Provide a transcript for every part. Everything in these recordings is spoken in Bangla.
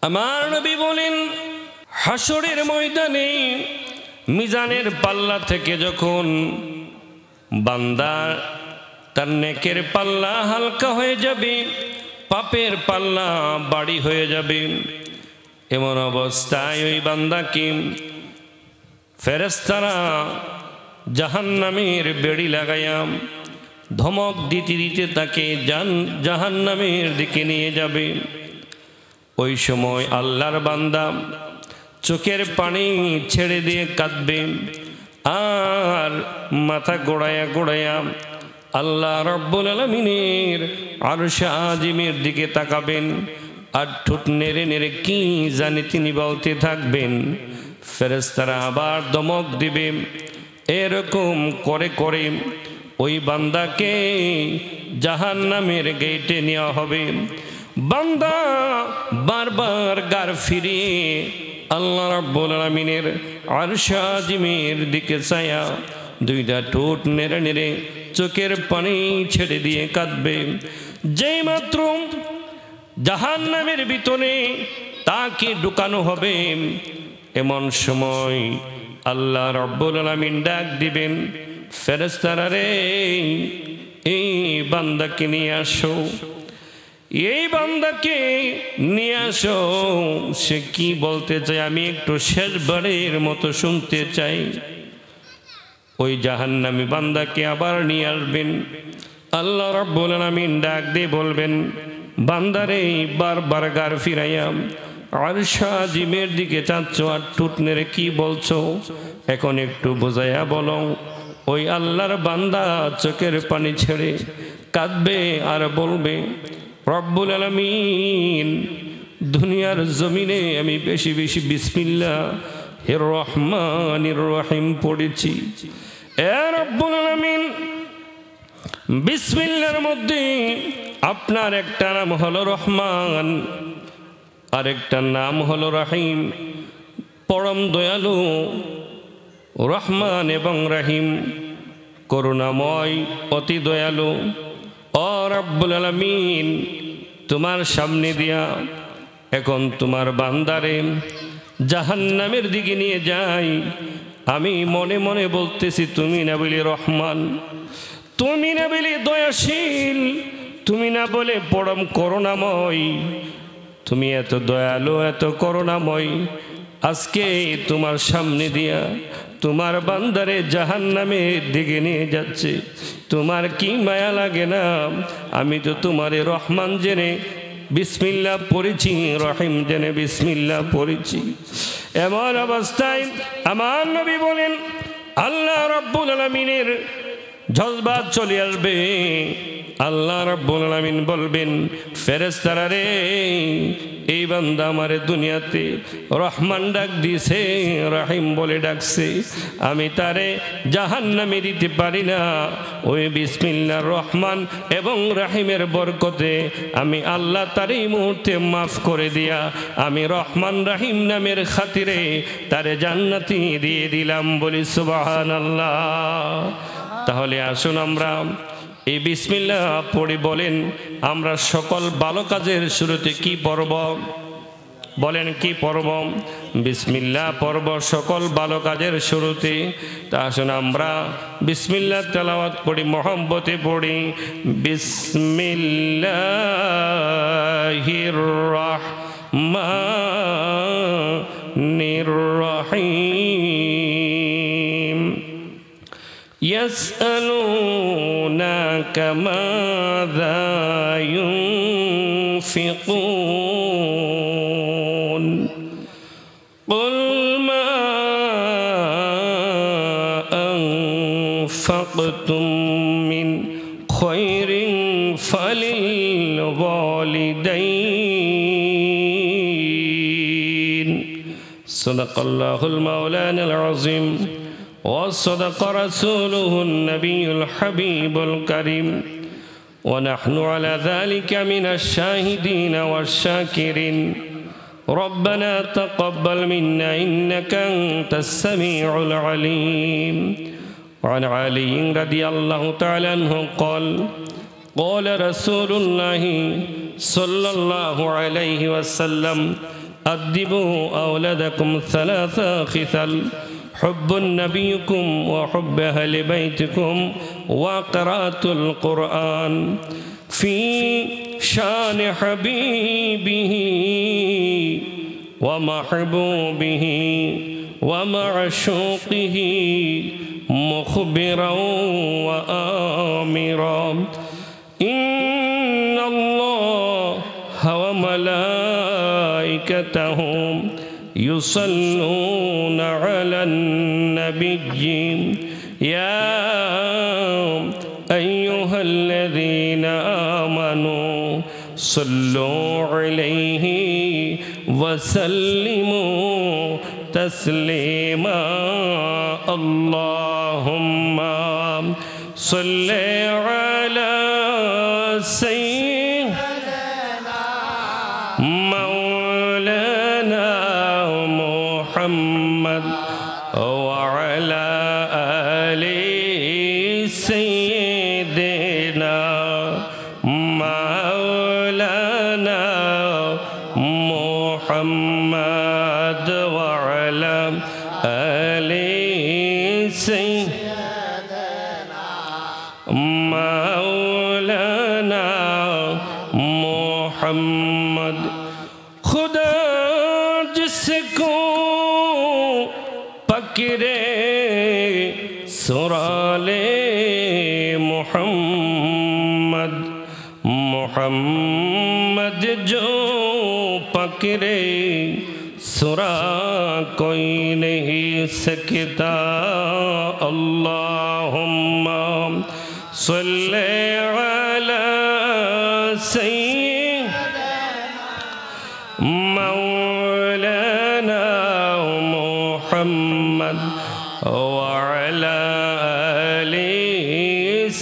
আমার নবী বলেন, হাসরের ময়দানে মিজানের পাল্লা থেকে যখন বান্দা তার নেকের পাল্লা হালকা হয়ে যাবে, পাপের পাল্লা ভারী হয়ে যাবে, এমন অবস্থায় ওই বান্দাকে ফেরেশতারা জাহান্নামের বেড়ি লাগাইয়া ধমক দিতে দিতে তাকে জাহান্নামের দিকে নিয়ে যাবে। ওই সময় আল্লাহর বান্দা চোখের পানি ছেড়ে দিয়ে কাঁদবে আর মাথা গোড়ায়া গোড়ায়া আল্লাহ রাব্বুল আলামিনের আরশে আজিমের দিকে তাকাবেন আর ঠোঁট নেড়ে নেড়ে কি জানি তিনি বলতে থাকবেন। ফেরেশতারা আবার ধমক দিবে। এরকম করে করে ওই বান্দাকে জাহান্নামের গেটে নেওয়া হবে। বান্দা বারবার গার ফিরিয়ে আল্লাহ রাব্বুল আলামিনের আরশে আজিমের দিকে চায়া দুইটা ঠোঁট নেড়ে নেড়ে চোখের পানি ছেড়ে দিয়ে কাঁদবে। যেই মাত্র জাহান্নামের ভিতরে তাকে ঢুকানো হবে, এমন সময় আল্লাহ রাব্বুল আলামিন ডাক দিবেন, ফেরেশতারা রে, এই বান্দাকে নিয়ে আসো, এই বান্দাকে নিয়ে আসো। সে কি বলতে চায় আমি একটু শেষবারের মতো শুনতে চাই। ওই জাহান্নামী বান্দাকে আবার নিয়ে আসবেন। আল্লাহ রাব্বুল আলামিন ডাক দিয়ে বলবেন, বান্দারে বারবার গার ফিরাইয়া আরশে আজিমের দিকে চাচ্ছ আর ঠোঁট নেড়ে কি বলছো, এখন একটু বোঝাইয়া বলো। ওই আল্লাহর বান্দা চোখের পানি ছেড়ে কাঁদবে আর বলবে, রব্বুল আলামিন, দুনিয়ার জমিনে আমি বেশি বেশি বিসমিল্লাহির রহমানির রহিম পড়েছি। এ রব্বুল আলামিন, বিসমিল্লাহর মধ্যে আপনার একটা নাম হলো রহমান, আরেকটা নাম হলো রহিম। পরম দয়ালু, রহমান এবং রহিম, করুণাময়, অতি দয়ালু। ও রব্বুল আলামিন, তোমার সামনে দিয়া এখন তোমার বান্দারে জাহান্নামের দিকে নিয়ে যাই। আমি মনে মনে বলতেছি, তুমি না বলে রহমান, তুমি না বলে দয়াশীল, তুমি না বলে পরম করুণাময়, তুমি এত দয়ালু এত করুণাময়, আজকে তোমার সামনে দিয়া তোমার বান্দারে জাহান্নামের দিকে নিয়ে যাচ্ছে। তোমার কি মায়া লাগে না? আমি তো তোমারে রহমান জেনে বিসমিল্লাহ পড়েছি, রহিম জেনে বিসমিল্লাহ পড়েছি। এমন অবস্থায় আমার নবী বলেন, আল্লাহ রাব্বুল আলামিনের জজবাত চলে আসবে। আল্লাহ রাব্বুল আলামিন বলবেন, ফেরেশতারা রে, এই বান্দা আমারে দুনিয়াতে রহমান ডাক দিয়েছে, রহিম বলে ডাকছে, আমি তারে জাহান্নামে দিতে পারি না। ওই বিসমিল্লাহ রহমান এবং রহিমের বরকতে আমি আল্লাহ তার এই মুহূর্তে মাফ করে দিয়া আমি রহমান রহিম নামের খাতিরে তারে জান্নাতি দিয়ে দিলাম। বলি সুবহানাল্লাহ। তাহলে আসুন আমরা এই বিসমিল্লাহ পড়ে বলেন, আমরা সকল ভালো কাজের শুরুতে কি পড়ব? বলেন কি পড়ব? বিসমিল্লাহ পড়ব সকল ভালো কাজের শুরুতে। তা আসুন আমরা বিসমিল্লাহ তেলাওয়াত পড়ি, মহব্বতে পড়ি। বিসমিল্লাহির রহমানির রহিম। يسألونك ماذا ينفقون قل ما أنفقتم من خير فللوالدين صدق الله المولانا العظيم وصدق رسوله النبي الحبيب الكريم ونحن على ذلك من الشاهدين والشاكرين ربنا تقبل منا إنك أنت السميع العليم. وعن علي رضي الله تعالى عنه قال قال رسول الله صلى الله عليه وسلم أدبوا أولادكم ثلاث خصال حب نبيكم وحب أهل بيتكم وقراءة القرآن في شان حبيبه ومحبوبه ومعشوقه مخبرا وآمرا إن الله وملائكته يصلون على النبي يا أيها الذين آمنوا صلوا عليه وسلموا تسليما اللهم صل على سيدنا مولانا محمد وعلى آل سيدنا مولانا محمد وعلى آل سيدنا مولانا محمد खुदा जिसको पकड़े सुराले मोहम्मद मोहम्मद जो पकड़े सुरा कोई नहीं सकता अल्लाहुम्मा सल्ले अला مولانا محمد وعلى آل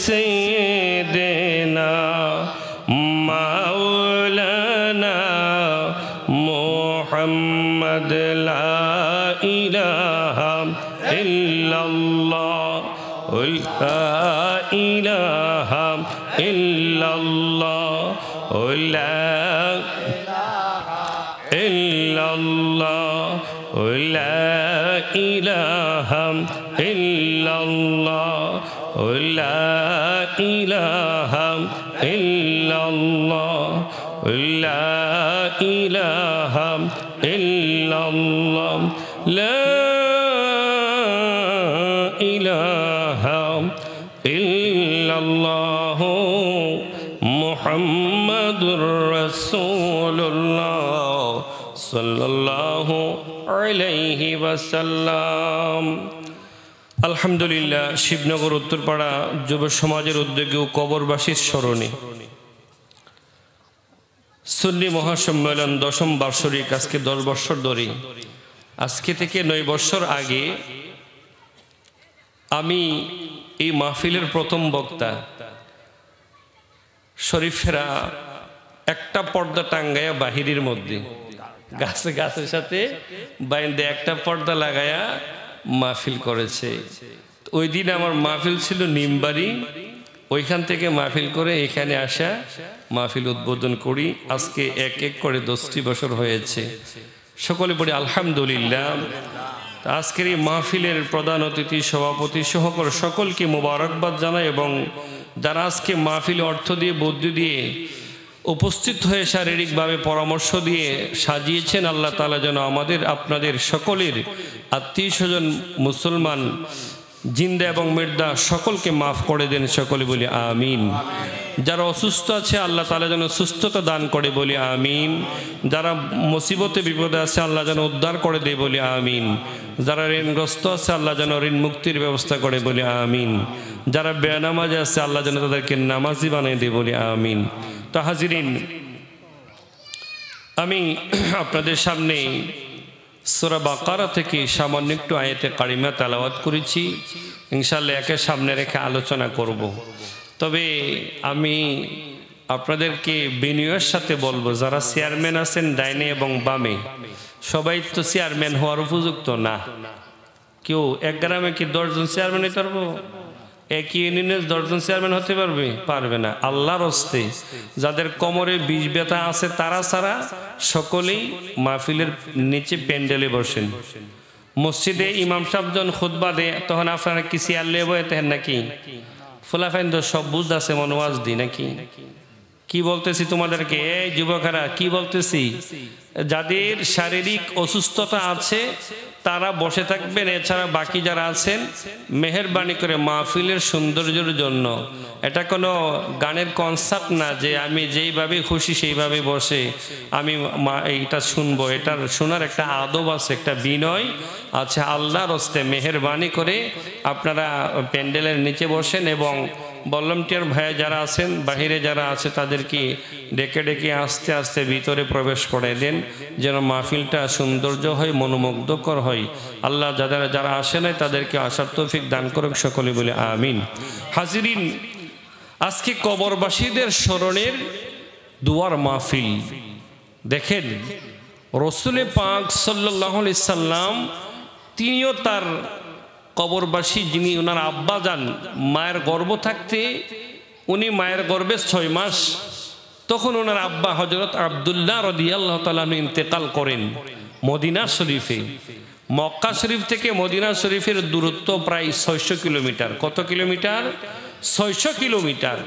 سيدنا مولانا محمد لا إله إلا الله لا إله إلا الله لا إلا الله لا إله إلا الله لا إله إلا الله لا إله إلا الله لا إله إلا الله محمد رسول الله সাল্লাল্লাহু আলাইহি ওয়াসাল্লাম। আলহামদুলিল্লাহ, শিবনগর উত্তরপাড়া যুব সমাজের উদ্যোগে ও কবরবাসীর স্মরণে সুন্নি মহাসম্মেলন 10ম বার্ষিক আজকে 10 বছর ধরে, আজকে থেকে 9 বছর আগে আমি এই মাহফিলের প্রথম বক্তা। শরীফেরা একটা পর্দা টাঙ্গায়া বাহিরের মধ্যে গাছে গাছের সাথে বাইন্দে একটা পর্দা লাগায়া মাহফিল করেছে। ওই দিন আমার মাহফিল ছিল নিমবাড়ি, ওইখান থেকে মাহফিল করে এখানে আসা মাহফিল উদ্বোধন করি। আজকে এক এক করে 10টি বছর হয়েছে। সকলে বলি আলহামদুলিল্লাহ। আজকের এই মাহফিলের প্রধান অতিথি, সভাপতি সহকার সকলকে মোবারকবাদ জানাই এবং যারা আজকে মাহফিলে অর্থ দিয়ে বুদ্ধি দিয়ে উপস্থিত হয়ে শারীরিকভাবে পরামর্শ দিয়ে সাজিয়েছেন, আল্লাহ তাআলা যেন আমাদের আপনাদের সকলের আত্মীয় স্বজন মুসলমান জিন্দা এবং মৃদা সকলকে মাফ করে দেন। সকলে বলি আমিন। যারা অসুস্থ আছে আল্লাহ তাআলা যেন সুস্থতা দান করে বলি আমিন। যারা মুসিবতে বিপদে আছে আল্লাহ যেন উদ্ধার করে দেয় বলি আমিন। যারা ঋণগ্রস্ত আছে আল্লাহ যেন ঋণ মুক্তির ব্যবস্থা করে বলি আমিন। যারা বেনামাজি আছে আল্লাহ যেন তাদেরকে নামাজি বানিয়ে দেয় বলি আমিন। তো হাজিরিন, আমি আপনাদের সামনে সূরা বাকারা থেকে সামান্য একটু আয়াতে কারিমা তেলাওয়াত করেছি। ইনশাআল্লাহ একে সামনে রেখে আলোচনা করব। তবে আমি আপনাদেরকে বিনয়ের সাথে বলবো, যারা চেয়ারম্যান আছেন ডাইনে এবং বামে, সবাই তো চেয়ারম্যান হওয়ার উপযুক্ত না। কেউ এক গ্রামে কি 10 জন চেয়ারম্যান হতে পারবো? একই ইউনিয়নের 10 জন চেয়ারম্যান হতে পারবে? পারবে না। আল্লাহর হস্তে যাদের কোমরে বিষ ব্যথা আছে তারা ছাড়া সকলেই মাহফিলের নিচে প্যান্ডেলে বসেন। মসজিদে ইমাম সাহেব যখন খুতবা দেয় তখন আপনারা কি চেয়ার লিয়ে বসেন নাকি? ফুলাফাইন তো সব বুঝতে আছে মনোয়াজ দি নাকি? কি বলতেছি তোমাদেরকে, এই যুবকেরা কি বলতেছি, যাদের শারীরিক অসুস্থতা আছে তারা বসে থাকবেন, এছাড়া বাকি যারা আছেন মেহেরবানি করে মাহফিলের সৌন্দর্যের জন্য, এটা কোনো গানের কনসার্ট না যে আমি যেইভাবে খুশি সেইভাবে বসে আমি এইটা শুনবো। এটার শোনার একটা আদব আছে, একটা বিনয় আছে। আল্লাহর হস্তে মেহেরবানি করে আপনারা প্যান্ডেলের নিচে বসেন এবং ভলান্টিয়ার ভাইয়া যারা আছেন বাহিরে যারা আছে তাদেরকে ডেকে ডেকে আস্তে আস্তে ভিতরে প্রবেশ করে দেন, যেন মাহফিলটা সৌন্দর্য হয়, মনোমুগ্ধকর হয়। আল্লাহ যারা আসে নাই তাদেরকে আসার তৌফিক দান করুন, সকলে বলে আমিন। হাজিরিন, আজকে কবরবাসীদের স্মরণের দুয়ার মাহফিল। দেখেন রাসূল পাক সাল্লাল্লাহু আলাইহি সাল্লাম তিনিও তার কবরবাসী যিনি ওনার আব্বা যান মায়ের গর্ভ থাকতে, উনি মায়ের গর্ভে 6 মাস, তখন ওনার আব্বা হযরত আব্দুল্লাহ রাদিয়াল্লাহু তাআলা ইন্তেকাল করেন মদিনা শরীফে। মক্কা শরীফ থেকে মদিনা শরীফের দূরত্ব প্রায় 600 কিলোমিটার। কত কিলোমিটার? 600 কিলোমিটার।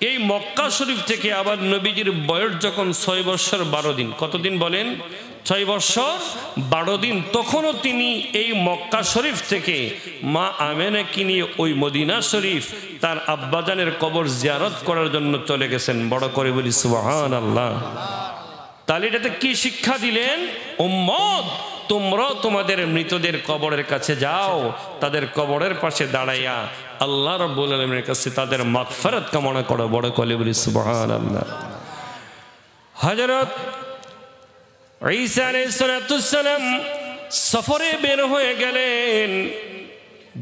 এই মক্কা শরীফ থেকে আবার নবীজির বয়স যখন 6 বছর 12 দিন, কতদিন বলেন? 6 বছর 12 দিন। তখনও তিনি এই মক্কা শরীফ থেকে মা আমেনাকে নিয়ে ওই মদিনা শরীফ তার আব্বাজানের কবর জিয়ারত করার জন্য চলে গেছেন। বড় করে বলি সুবহানাল্লাহ। তাহলে এটাতে কি শিক্ষা দিলেন? উম্মত, তোমরা তোমাদের মৃতদের কবরের কাছে যাও, তাদের কবরের পাশে দাঁড়াইয়া আল্লাহ রাব্বুল আলামিনের কাছে তাদের মাগফিরাত কামনা করো। বড় করে বলি সুবহানাল্লাহ। হযরত ঈসা আলাইহিস সালাম সফরে বের হয়ে গেলেন।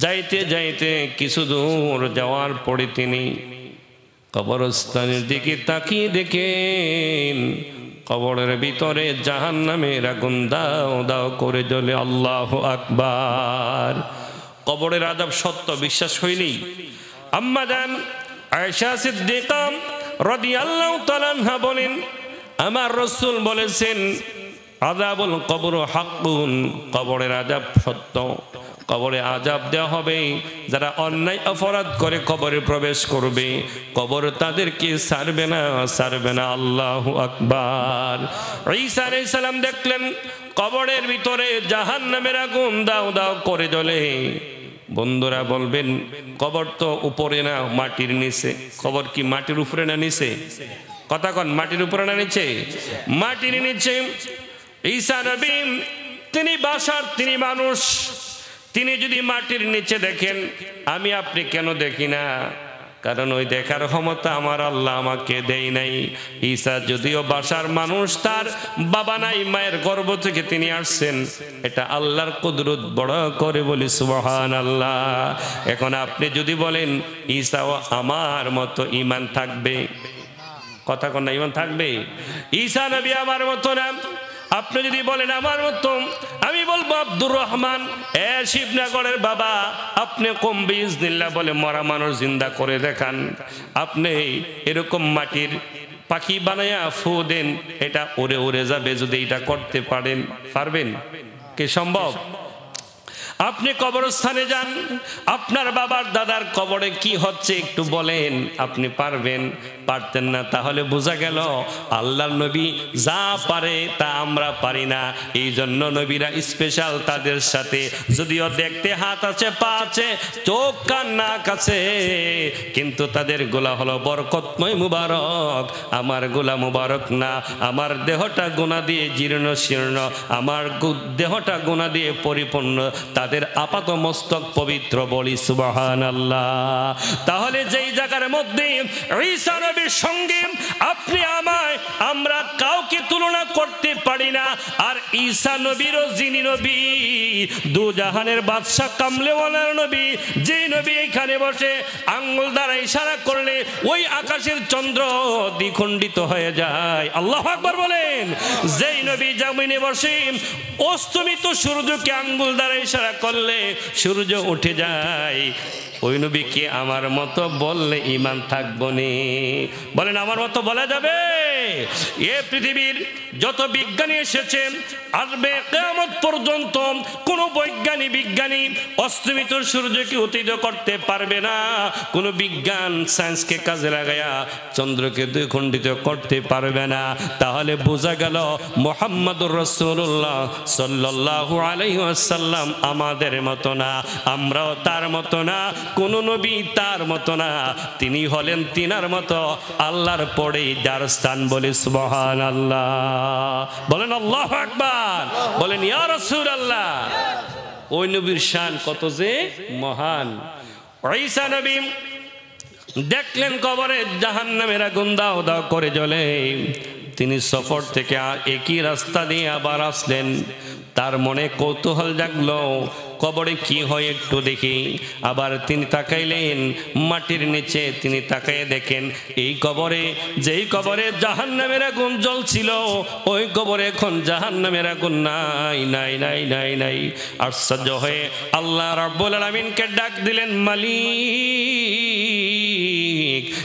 যাইতে যাইতে কিছু দূর যাওয়ার পরে তিনি কবরস্থানের দিকে তাকিয়ে দেখেন কবরের ভিতরে জাহান্নামের আগুন দাও দাও করে জ্বলে। আল্লাহু আকবার। কবরের আযাব সত্য, বিশ্বাস হয়নি? আম্মা জান আয়েশা সিদ্দিকা রাদিয়াল্লাহু তাআলা আনহা বলেন, আমার রাসূল বলেছেন আযাবুল কবর হাক্কুন, কবরের আযাব সত্য। কবরে আযাব দেওয়া হবে, যারা অন্যায় অপরাধ করে কবরে প্রবেশ করবে, কবর তাদেরকে ছাড়বে না, ছাড়বে না। আল্লাহু আকবার। ঈসা আলাইহিস সালাম দেখলেন কবরের ভিতরে জাহান্নামের আগুন দাও দাও করে জ্বলে। বন্ধুরা বলবেন কবর তো উপরে না মাটির নিচে। কবর কি মাটির উপরে না নিচে? কথা কন, মাটির উপরে না নিচে? মাটির নিচে। ঈসা নবী তিনি বাশার, তিনি মানুষ, তিনি যদি মাটির নিচে দেখেন আমি আপনি কেন দেখি না? কারণ ওই দেখার ক্ষমতা আমার আল্লাহ আমাকে দেয় নাই। ঈসা যদিও বাশার মানুষ, তার বাবা নাই, মায়ের গর্ভ থেকে তিনি আসছেন, এটা আল্লাহর কুদরত। বড় করে বলি সুবহানাল্লাহ। এখন আপনি যদি বলেন ঈসাও আমার মতো ঈমান থাকবে, কথা কোন না, ঈমান থাকবে? ঈসা নবী আমার মতো না। আপনি যদি বলেন আমার মতো, আমি বলবো আব্দুর রহমান শিবনগরের বাবা, আপনি কম বিইজনিল্লাহ বলে মরা মানুষ জিন্দা করে দেখান। আপনি এরকম মাটির পাখি বানায়া ফু দেন, এটা উড়ে উড়ে যাবে। যদি এটা করতে পারেন, পারবেন কি? সম্ভব? আপনি কবরস্থানে যান, আপনার বাবার দাদার কবরে কি হচ্ছে একটু বলেন, আপনি পারবেন? পারতেন না। তাহলে বোঝা গেল আল্লাহর নবী যা পারে তা আমরা পারি না। এই জন্য নবীরা স্পেশাল, তাদের সাথে যদিও দেখতে হাত আছে, পা আছে, চোখ কান নাক আছে, কিন্তু তাদের গোলা হলো বরকতময় মুবারক। আমার গোলা মুবারক না। আমার দেহটা গুনাহ দিয়ে জীর্ণ শীর্ণ, আমার দেহটা গুনাহ দিয়ে পরিপূর্ণ, তাদের আপাত মস্তক পবিত্র। বলি সুবহানাল্লাহ। তাহলে যেই জায়গার মধ্যে ঈসা নবীর সঙ্গে আপনি আমায় আমরা কাউকে তুলনা করতে পারি না, আর ঈসা নবীরও যিনি নবী, দু জাহানের বাদশা কামলেওয়ালার নবী, যে নবী এখানে বসে আঙ্গুল দ্বারা ইশারা করলে ওই আকাশের চন্দ্র দ্বিখণ্ডিত হয়ে যায়। আল্লাহু আকবার বলেন। যেই নবী জমিনে বসে অস্তমিত সূর্যকে আঙ্গুল দ্বারা ইশারা করলে সূর্য উঠে যায়, ওই নবীকে আমার মতো বললে ঈমান থাকবো নি? বলেন আমার মতো বলা যাবে? এ পৃথিবীর যত বিজ্ঞানী এসেছে আসবে কিয়ামত পর্যন্ত কোন বিজ্ঞানী অস্তমিত সূর্যকে উত্থিত করতে পারবে না। কোন বিজ্ঞান সায়েন্সকে কাজে লাগায়া চন্দ্রকে দ্বিখণ্ডিত করতে পারবে না। তাহলে বোঝা গেল মুহাম্মদুর রাসূলুল্লাহ সাল্লাল্লাহু আলাইহি ওয়াসাল্লাম আমাদের মতো না, আমরাও তার মতো না, কোন নবী তার মতো না। তিনি হলেন তিনার মতো আল্লাহর পরেই যার স্থান। বলি সুবহানাল্লাহ। বলেন আল্লাহু আকবার। বলেন ইয়া রাসূলুল্লাহ। ওই নবীর শান কত যে মহান। ঈসা নবী দেখলেন কবরে জাহান্নামের আগুন দাও দাও করে জ্বলে। তিনি সফর থেকে একই রাস্তা দিয়ে আবার আসলেন। তার মনে কৌতূহল জাগলো, কবরে কি হয় একটু দেখি। আবার তিনি তাকাইলেন মাটির নিচে, তিনি তাকাইয়ে দেখেন এই কবরে, যেই কবরে জাহান্নামের আগুন জ্বলছিল ওই কবরে এখন জাহান্নামের আগুন নাই নাই নাই নাই নাই। আশ্চর্য হয়ে আল্লাহ রাব্বুল আলামিনকে ডাক দিলেন, মালিক,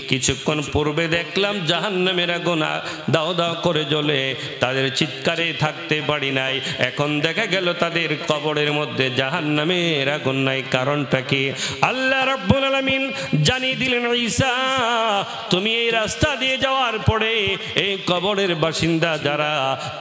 কিছুক্ষণ পূর্বে দেখলাম জাহান্নামের আগুন দাও দাও করে জ্বলে, তাদের চিৎকারে থাকতে পারি নাই। এখন দেখা গেল তাদের কবরের মধ্যে জাহান্নামের আগুন নাই। কারণটা কি? আল্লাহ রাব্বুল আলামিন জানিয়ে দিলেন, ঈসা তুমি এই রাস্তা দিয়ে যাওয়ার পরে এই কবরের বাসিন্দা যারা,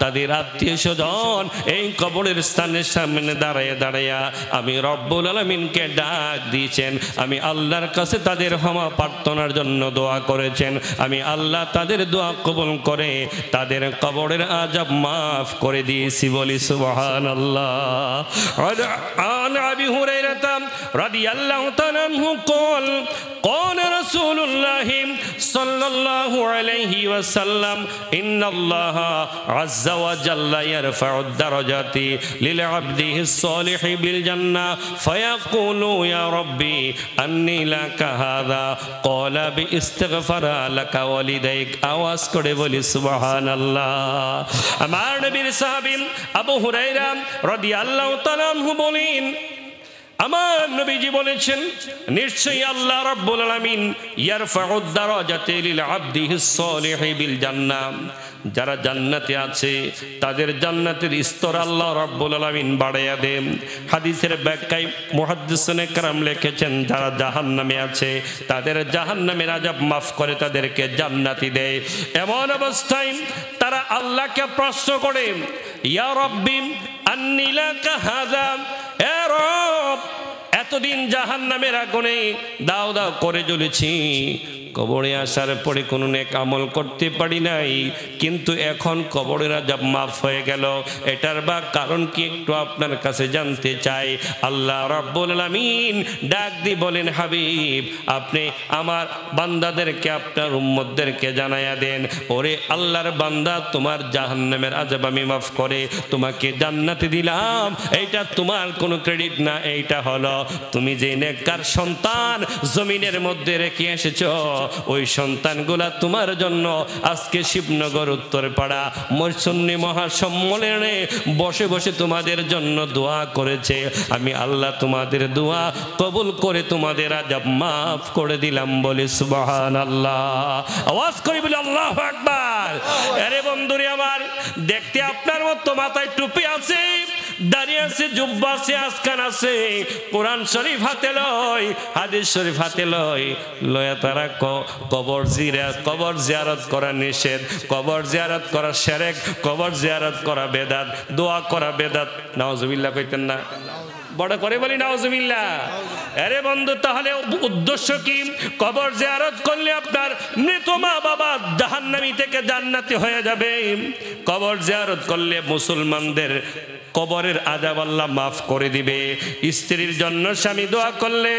তাদের আত্মীয় স্বজন এই কবরের স্থানের সামনে দাঁড়ায় দাঁড়াইয়া আমি রব্বুল আলামিনকে ডাক দিয়েছেন। আমি আল্লাহর কাছে তাদের ক্ষমা প্রার্থনার জন্য দোয়া করেছেন। আমি আল্লাহ তাদের দোয়া কবুল করে তাদের কবরের আযাব মাফ করে দিয়েছি। বলি সুবহানাল্লাহ। عن أبي هريرة رضي الله تعالى عنه قال قال رسول الله صلى الله عليه وسلم إن الله عز وجل يرفع الدرجات للعبده الصالح بالجنة فيقول يا ربي أني لك هذا قال باستغفر لك والديك আওয়াজ করে বলি সুবহানাল্লাহ। আমার নবীর সাহাবী আবু হুরায়রা রাদিয়াল্লাহু তাআলা আনহু বলেন, আমার নবীজি বলেছেন নিশ্চয়ই আল্লাহ রাব্বুল আলামিন ইয়ারফাউদ দারাজাতি লিল আবদিহিস সলিহি বিল জান্নাহ, যারা জান্নাতে আছে তাদের জান্নাতের স্তর আল্লাহ রাব্বুল আলামিন বাড়াইয়া দেন। হাদিসের ব্যাখ্যায় মুহাদ্দিসুনে কেরাম লিখেছেন যারা জাহান্নামে আছে তাদের জাহান্নামের আযাব মাফ করে তাদেরকে জান্নাতি দেয়। এমন অবস্থায় তারা আল্লাহকে প্রশ্ন করে, ইয়া রাব্বি আন্নী লাকা হাযা, এ রব এতদিন জাহান্নামের আগুনে দাও দাও করে জ্বলেছি, কবরে আসার পরে কোনো নেক আমল করতে পারি নাই, কিন্তু এখন কবরের আযাব মাফ হয়ে গেল, এটার বা কারণ কি একটু আপনার কাছে জানতে চাই। আল্লাহ রাব্বুল আলামিন ডাক দিয়ে বলেন, হাবিব আপনি আমার বান্দাদেরকে আপনার উম্মতদেরকে জানায়া দেন, ওরে আল্লাহর বান্দা তোমার জাহান্নামের আযাব আমি মাফ করে তোমাকে জান্নাতে দিলাম। এইটা তোমার কোনো ক্রেডিট না, এইটা হলো তুমি যে নেককার সন্তান জমিনের মধ্যে রেখে এসেছো, ওই সন্তানগুলা তোমার জন্য আজকে শিবনগর উত্তরপাড়া মরসুন্নি মহাসম্মেলনে বসে বসে তোমাদের জন্য দোয়া করেছে। আমি আল্লাহ তোমাদের দোয়া কবুল করে তোমাদের আযাব মাফ করে দিলাম। বলি সুবহানাল্লাহ। আওয়াজ করে বলি আল্লাহু আকবার। আরে বন্ধুরে আমার, দেখতে আপনার মতো মাথায় টুপি আছে, দাঁড়িয়ে আছে, জুব্বা আছে, আসকান আছে, কোরআন শরীফ হাতে লয়, হাদিস শরীফ হাতে লয়, লয়া তারা কবর জিয়ারত করা নিষেধ, কবর জিয়ারত করা শিরক, কবর জিয়ারত করা বেদাত, দোয়া করা বেদাত। নাউজুবিল্লাহ কইতেন না? বড় করে বলি নাউজুবিল্লাহ। আরে বন্ধু, তাহলে উদ্দেশ্য কি? কবর জিয়ারত করলে আপনার মৃত মা বাবা জাহান্নামী থেকে জান্নাতি হয়ে যাবে। কবর জিয়ারত করলে মুসলমানদের কবরের আযাব আল্লাহ মাফ করে দিবে। স্ত্রীর জন্য স্বামী দোয়া করলে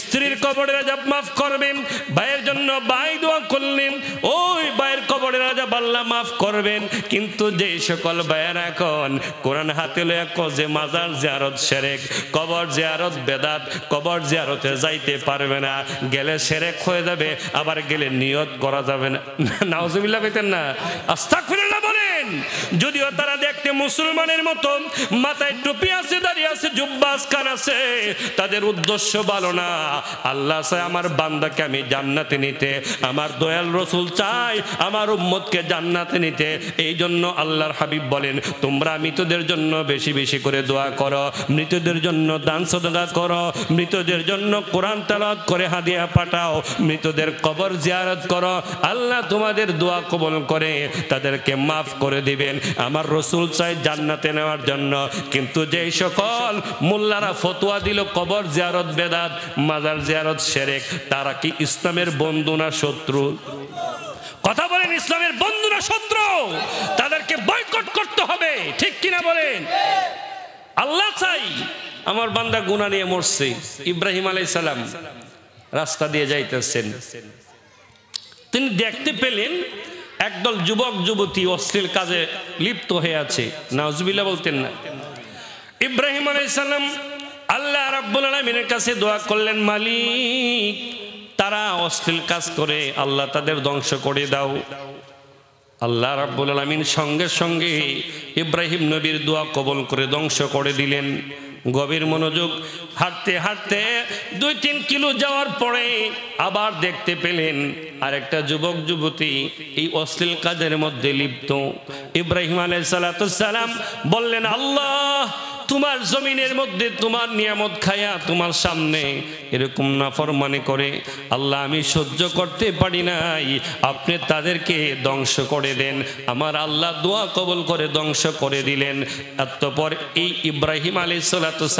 স্ত্রীর কবরের আযাব মাফ করবেন। ভাইয়ের জন্য ভাই দোয়া করলেন ওই ভাইয়ের কবরের আযাব আল্লাহ মাফ করবেন। কিন্তু যে সকল ভাইয়েরা এখন কোরআন হাতে লইয়া যে মাজার জিয়ারত শিরক, কবর জিয়ারত বেদাত, কবর জিয়ারতে যাইতে পারবে না, গেলে শিরক হয়ে যাবে, আবার গেলে নিয়ত করা যাবে না। নাউজুবিল্লাহ কইতেন না? আস্তাগফিরুল্লাহ বলেন। যদিও তারা দেখতে মুসলমানের মতো, মাথায় টুপি আছে, দাঁড়িয়ে আছে, জুব্বাস খান আছে, তাদের উদ্দেশ্য ভালো না। আল্লাহ চায় আমার বান্দাকে আমি জান্নাতে নিতে, আমার দয়াল রসুল চাই আমার উম্মতকে জান্নাতে নিতে। এই জন্য আল্লাহর হাবিব বলেন, তোমরা মৃতদের জন্য বেশি বেশি করে দোয়া করো, মৃতদের জন্য দান সদকা করো, মৃতদের জন্য কোরআন তেলাওয়াত করে হাদিয়া পাঠাও, মৃতদের কবর জিয়ারত করো। আল্লাহ তোমাদের দোয়া কবুল করে তাদেরকে মাফ করে দিবেন। আমার রসুল চাই জান্নাতে নেওয়ার জন্য। কিন্তু যেই সকল মোল্লারা ফতোয়া দিল কবর জিয়ারত বেদাত, মাজার জিয়ারত শিরক, তারা কি ইসলামের বন্ধু না শত্রু? কথা বলেন, ইসলামের বন্ধু না শত্রু? তাদেরকে বয়কট করতে হবে, ঠিক কিনা বলেন? আল্লাহ চাই আমার বান্দা গুনাহ নিয়ে মরছে। ইব্রাহিম আলাইহিস সালাম রাস্তা দিয়ে যাইতেছেন, তিনি দেখতে পেলেন একদল যুবক যুবতী অশ্লীল কাজে লিপ্ত হয়ে আছে। নাউজুবিল্লাহ বলতেন না? ইব্রাহিম আলাইহিস সালাম আল্লাহ রাব্বুল আলামিনের কাছে দোয়া করলেন, মালিক তারা অশ্লীল কাজ করে, আল্লাহ তাদের ধ্বংস করে দাও। আল্লাহ রাব্বুল আলামিন সঙ্গে সঙ্গে ইব্রাহিম নবীর দোয়া কবুল করে ধ্বংস করে দিলেন। গভীর মনোযোগ, হাঁটতে হাঁটতে 2-3 কিলো যাওয়ার পরে আবার দেখতে পেলেন আরেকটা যুবক যুবতী এই অশ্লীল কাজের মধ্যে লিপ্ত। ইব্রাহিম আলাইহিস সালাম বললেন, আল্লাহ তোমার জমিনের মধ্যে তোমার নিয়ামত খায়া তোমার সামনে এরকম নাফরমানি করে আল্লাহ আমি সহ্য করতে পারি নাই, আপনি তাদেরকে ধ্বংস করে দেন। আমার আল্লাহ দোয়া কবুল করে ধ্বংস করে দিলেন। অতঃপর এই ইব্রাহিম আলাইহিস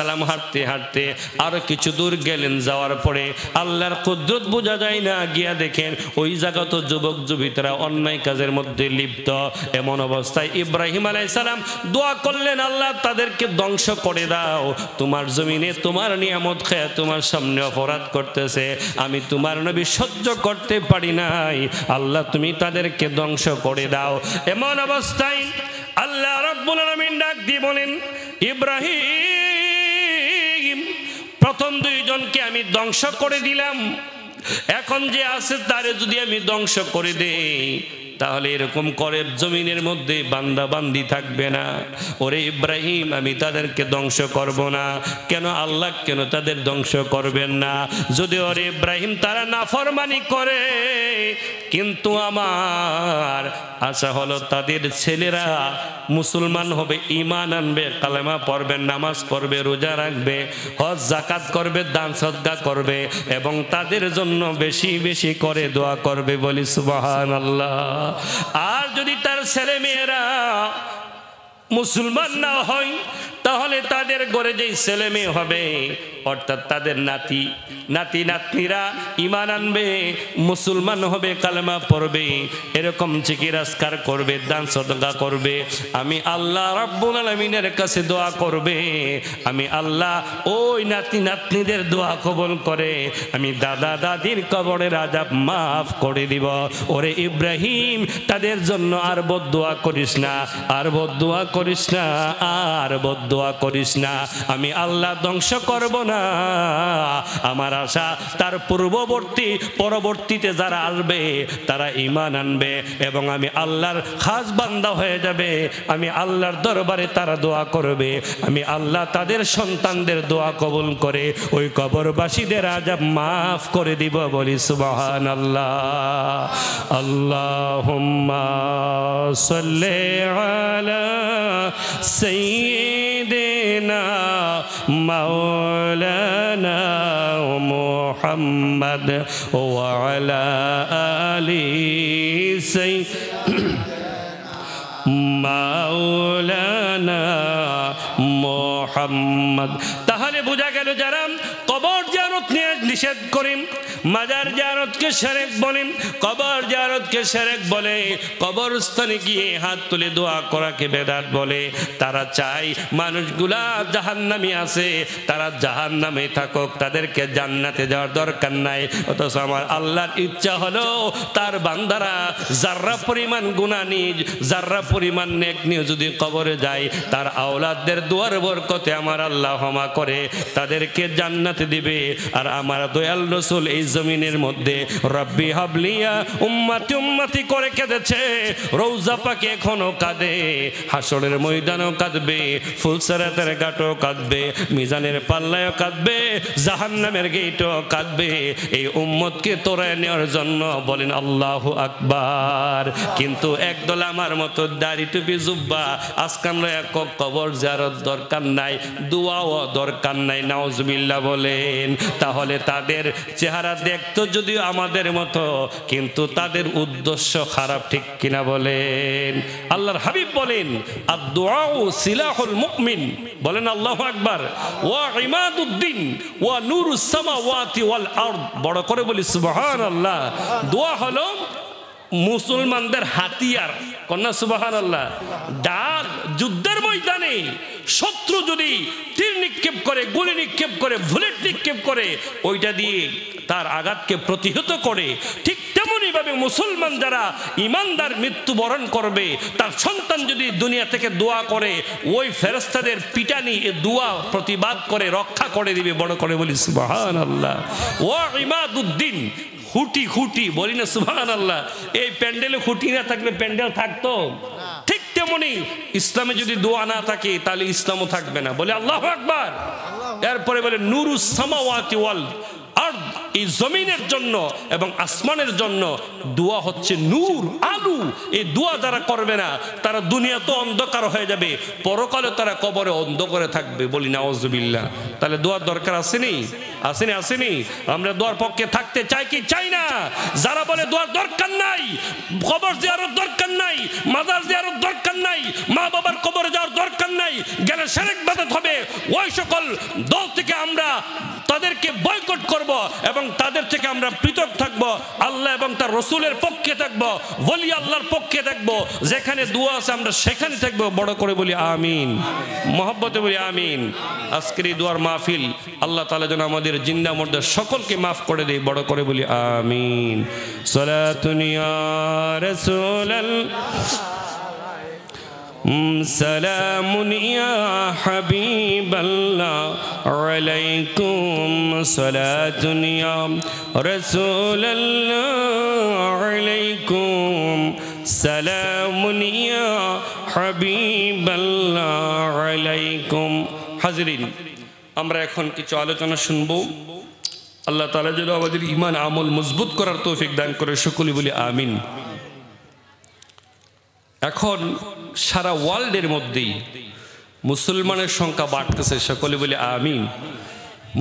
সালাম হাঁটতে হাঁটতে আরো কিছু দূর গেলেন। যাওয়ার পরে আল্লাহর কুদরত বোঝা যায় না, গিয়া দেখেন ওই জায়গাতে যুবক যুবতীরা অন্যায় কাজের মধ্যে লিপ্ত। এমন অবস্থায় ইব্রাহিম আলাইহিস সালাম দোয়া করলেন, আল্লাহ তাদেরকে ধ্বংস করে দাও, তোমার জমিনে তোমার নিয়ামত খেয়ে তোমার সামনে অপরাধ করতেছে, আমি তোমার নবী সহ্য করতে পারি নাই, আল্লাহ তুমি তাদেরকে ধ্বংস করে দাও। এমন অবস্থায় আল্লাহ রাব্বুল আলামিন ডাক দিয়ে বলেন, ইব্রাহিম প্রথম 2 জনকে আমি ধ্বংস করে দিলাম, এখন যে আছে তারে যদি আমি ধ্বংস করে দেই তাহলে এরকম করে জমিনের মধ্যে বান্দা বান্দি থাকবে না। ওরে ইব্রাহিম আমি তাদেরকে ধ্বংস করব না। কেন আল্লাহ কেন তাদের ধ্বংস করবেন না? যদি ওরে ইব্রাহিম তারা নাফরমানি করে, কিন্তু আমার আশা হলো তাদের ছেলেরা মুসলমান হবে, ঈমান আনবে, কালেমা পড়বে, নামাজ পড়বে, রোজা রাখবে, হজ যাকাত করবে, দান সদকা করবে এবং তাদের জন্য বেশি বেশি করে দোয়া করবে, বলি সুবহানাল্লাহ। আর যদি তার ছেলে মেয়েরা মুসলমান না হয় তাহলে তাদের ঘরে যেই ছেলে মেয়ে হবে অর্থাৎ তাদের নাতি নাতনিরা ঈমান আনবে, মুসলমান হবে, কালেমা পড়বে, এরকম জিকির আজকার করবে, দান সদকা করবে, আমি আল্লাহ রাব্বুল আলামিনের কাছে দোয়া করবে, আমি আল্লাহ ওই নাতনিদের দোয়া কবুল করে আমি দাদা দাদির কবরের আযাব মাফ করে দিব। ওরে ইব্রাহিম তাদের জন্য আর বদদোয়া করিস না, আর বদদোয়া করিস না, আর বদদোয়া করিস না, আমি আল্লাহ ধ্বংস করব না। আমার আশা তার পরবর্তীতে যারা আসবে তারা ঈমান আনবে এবং আমি আল্লাহর খাস বান্দা হয়ে যাবে, আমি আল্লাহর দরবারে তারা দোয়া করবে, আমি আল্লাহ তাদের সন্তানদের দোয়া কবুল করে ওই কবরবাসীদের আযাব মাফ করে দিব, বলি সুবহানাল্লাহ। আল্লাহুম্মা সাল্লি আলা সাইয়্যিদিনা মাওলানা মুহাম্মদ ওয়া আলা আলি মাওলানা মুহাম্মদ। তাহলে বোঝা গেল যারা কবর জিয়ারত নিয়ে নিষেধ করেন, মাজার জিয়ারতকে শিরক বলেন, কবর জিয়ারতকে শিরক বলে, কবরস্থানে গিয়ে হাত তুলে দোয়া করাকে বেদাত বলে, তারা চায় মানুষগুলা জাহান্নামী আছে, তারা জাহান্নামে থাকুক, তাদেরকে জান্নাতে যাওয়ার দরকার নাই। অথচ আমার আল্লাহর ইচ্ছা হলো তার বান্দারা যাররা পরিমাণ গুনাহ নিয়ে, যাররা পরিমাণ নেক নিয়ে যদি কবরে যায়, তার আওলাদদের দোয়ার বরকতে আমার আল্লাহ ক্ষমা করে করে তাদেরকে জান্নাতে দিবে। আর আমার দয়াল রাসূল এই জমিনের মধ্যে রব্বি হাবলিয়া উম্মতি উম্মতি করে কেঁদেছে। রওজা পাকে এখনো কাঁদে, হাসরের ময়দানও কাঁদবে, ফুলসিরাতের ঘাটও কাঁদবে, মিজানের পাল্লায়ও কাঁদবে, জাহান্নামের গেটও কাঁদবে এই উম্মতকে তোরায় নেওয়ার জন্য। বলেন আল্লাহু আকবার। কিন্তু একদল আমার মতো দাড়ি টুপি জুব্বা আজকাল কবর জিয়ারত দরকার নাই, দোয়াও দরকার নাই, নাউজুবিল্লাহ বলেন। তাহলে তাদের চেহারা দেখতো যদিও আমাদের মতো, কিন্তু তাদের উদ্দেশ্য খারাপ, ঠিক কিনা বলেন? আল্লাহর হাবিব বলেন আদ-দুআউ সিলাহুল মুমিন। বলেন আল্লাহু আকবার। ওয়া ইমাদুদ্দিন ওয়া নূরুস সামাওয়াতি ওয়াল আরদ। বড় করে বলি সুবহানাল্লাহ। দোয়া হলো মুসলমানদের হাতিয়ার, কন্যা সুবহানাল্লাহ। ডাল যুদ্ধের ময়দানে শত্রু যদি তীর নিক্ষেপ করে, গুলি নিক্ষেপ করে, বুলেট নিক্ষেপ করে, ওইটা দিয়ে তার আঘাতকে প্রতিহত করে, ঠিক তেমনি ভাবে মুসলমান যারা ইমানদার মৃত্যুবরণ করবে, তার সন্তান যদি দুনিয়া থেকে দোয়া করে, ওই ফেরেশতাদের পিটানি এ দোয়া প্রতিবাদ করে রক্ষা করে দিবে। বড় করে বলি সুবহানাল্লাহ। ওয়া ইমাদুদ্দিন, খুঁটি খুঁটি বলি না সুবহানাল্লাহ। এই প্যান্ডেলে খুঁটি না থাকলে প্যান্ডেল থাকতো? ঠিক তেমনি ইসলামে যদি দোয়া না থাকে তাহলে ইসলামও থাকবে না। বলে আল্লাহু আকবার। এরপরে বলে নূরুস সামাওয়াতি ওয়াল আরদ, এই জমিনের জন্য এবং আসমানের জন্য দোয়া হচ্ছে নূর, আলো। এই দোয়া যারা করবে না তারা দুনিয়া তো অন্ধকার হয়ে যাবে, পরকালে তারা কবরে অন্ধকারে থাকবে। বলি নাউজুবিল্লাহ। তাহলে দোয়ার দরকার আসেনি? আসেনি? আসেনি? আমরা দোয়ার পক্ষে থাকতে চাই কি চাই না? যারা বলে দোয়ার দরকার নাই, কবর জিয়ারত দরকার নাই, মাজার জিয়ারত দরকার নাই, মা বাবার কবরে যাওয়ার দরকার নাই, গেলে শিরক বিদআত হবে, ওই সকল দল থেকে আমরা তাদেরকে বয়কট করব এবং তাদের থেকে আমরা পৃথক থাকব। আল্লাহ এবং তার রাসূলের পক্ষে থাকব, ওলি আল্লাহর পক্ষে থাকব। যেখানে দোয়া আছে আমরা সেখানে থাকব। বড় করে বলি আমিন, মহব্বতে বলি আমিন। আজকের এই দোয়ার মাহফিল আল্লাহ তাআলা যেন আমাদের জিন্দা মুর্দা সকলকে মাফ করে দেয়। বড় করে বলি আমিন। সালাতুন ইয়া রাসূলাল্লাহ, সালামুন ইয়া হাবিবাল্লাহ, আলাইকুম সালাতুন ইয়া রাসূলাল্লাহ, আলাইকুম সালামুন ইয়া হাবিবাল্লাহ, আলাইকুম। হাজিরিন, আমরা এখন কিছু আলোচনা শুনবো। আল্লাহ তাআলা যেন আমাদের ঈমান আমল মজবুত করার তৌফিক দান করে, সকলে বলি আমিন। এখন সারা ওয়ার্ল্ডের মধ্যেই মুসলমানের সংখ্যা বাড়তেছে, সকলে বলে আমিন।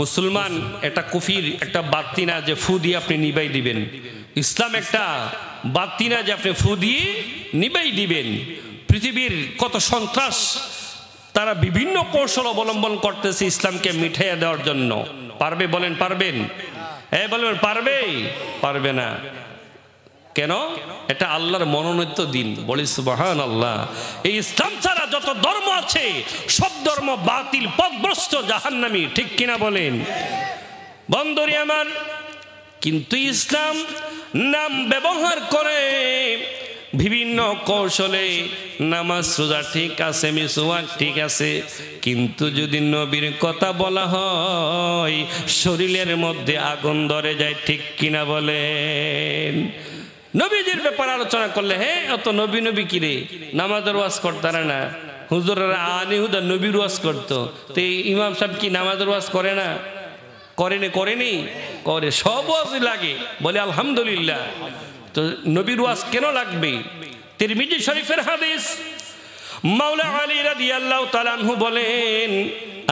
মুসলমান এটা কুফির একটা বাতি না যে ফু দিয়ে আপনি নিবাই দিবেন। ইসলাম একটা বাতি না যে আপনি ফু দিয়ে নিবাই দিবেন। পৃথিবীর কত সন্ত্রাস, তারা বিভিন্ন কৌশল অবলম্বন করতেছে ইসলামকে মিঠাইয়া দেওয়ার জন্য। পারবে? বলেন পারবেন? হ্যাঁ বলেন পারবে? পারবে না কেন? এটা আল্লাহর মনোনীত দিন। বলি সুবহানাল্লাহ। এই ইসলাম ছাড়া যত ধর্ম আছে সব ধর্ম বাতিল, পথভ্রষ্ট, জাহান্নামী, ঠিক কিনা বলেন? বন্ধুরে আমার, কিন্তু ইসলাম নাম ব্যবহার করে বিভিন্ন কৌশলে। নামাজ রোজা ঠিক আছে, মিসওয়াক ঠিক আছে, কিন্তু যদি নবীর কথা বলা হয় শরীরের মধ্যে আগুন ধরে যায়, ঠিক কিনা বলেন? নবীজির ব্যাপারে আলোচনা করলে হ্যাঁ অত নবী নবী কিরে, নামাজের ওয়াজ করতারা না, হুজুররা আনিহুদা নবীর ওয়াজ করতো। তো ইমাম সাহেব কি নামাজের ওয়াজ করে না? করেনি? করেনি? করে, সব ওয়াজই লাগে। বলে আলহামদুলিল্লাহ। তো নবীর ওয়াজ কেন লাগবে? তিরমিজি শরীফের হাদিস, মাওলা আলী রাদিয়াল্লাহু তাআলা আনহু বলেন,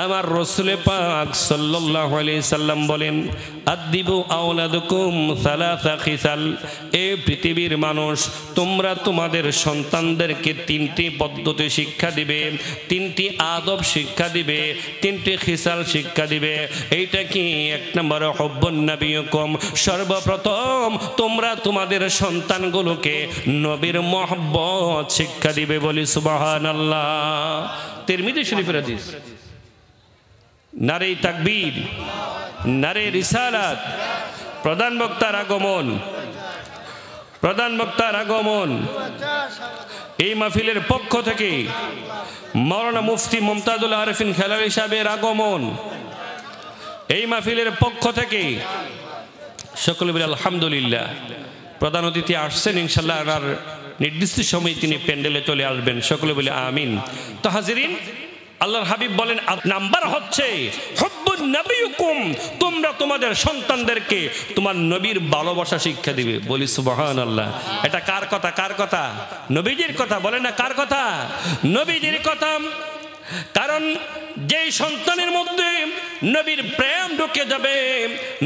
আমার রাসূল পাক সাল্লাল্লাহু আলাইহি সাল্লাম বলেন, আদিবু আওলাদুকুম সালাসা খিসাল। এই পৃথিবীর মানুষ, তোমরা তোমাদের সন্তানদেরকে তিনটি পদ্ধতি শিক্ষা দিবে, তিনটি আদব শিক্ষা দিবে, তিনটি খিসাল শিক্ষা দিবে। এইটা কি? এক নম্বরে হুব্বুন নবিয়্যিকুম, সর্বপ্রথম তোমরা তোমাদের সন্তানগুলোকে নবীর মহব্বত শিক্ষা দিবে। বলি সুবহানাল্লাহ। তিরমিজি শরীফের হাদিস। নারে তাকবীর, নারে রিসালাত। প্রধান বক্তার আগমন, প্রধান বক্তার আগমন। এই মাহফিলের পক্ষ থেকে মাওলানা মুফতি মুমতাজুল আরিফিন খেলারি সাহেবের আগমন। এই মাহফিলের পক্ষ থেকে সকলে বলে আলহামদুলিল্লাহ। প্রধান অতিথি আসছেন, ইনশাআল্লাহ আর নির্দিষ্ট সময়ে তিনি প্যান্ডেলে চলে আসবেন, সকলে বলে আমিন। তো হাজিরিন, আল্লাহর হাবিব বলেন নাম্বার হচ্ছে হুব্বুন নবিয়ুকুম, তোমরা তোমাদের সন্তানদেরকে তোমার নবীর ভালোবাসা শিক্ষা দিবে। বলি সুবহানাল্লাহ। এটা কার কথা? কার কথা? নবীজির কথা। বলে না কার কথা? নবীজির কথা। কারণ যেই সন্তানের মধ্যে নবীর প্রেম ঢুকে যাবে,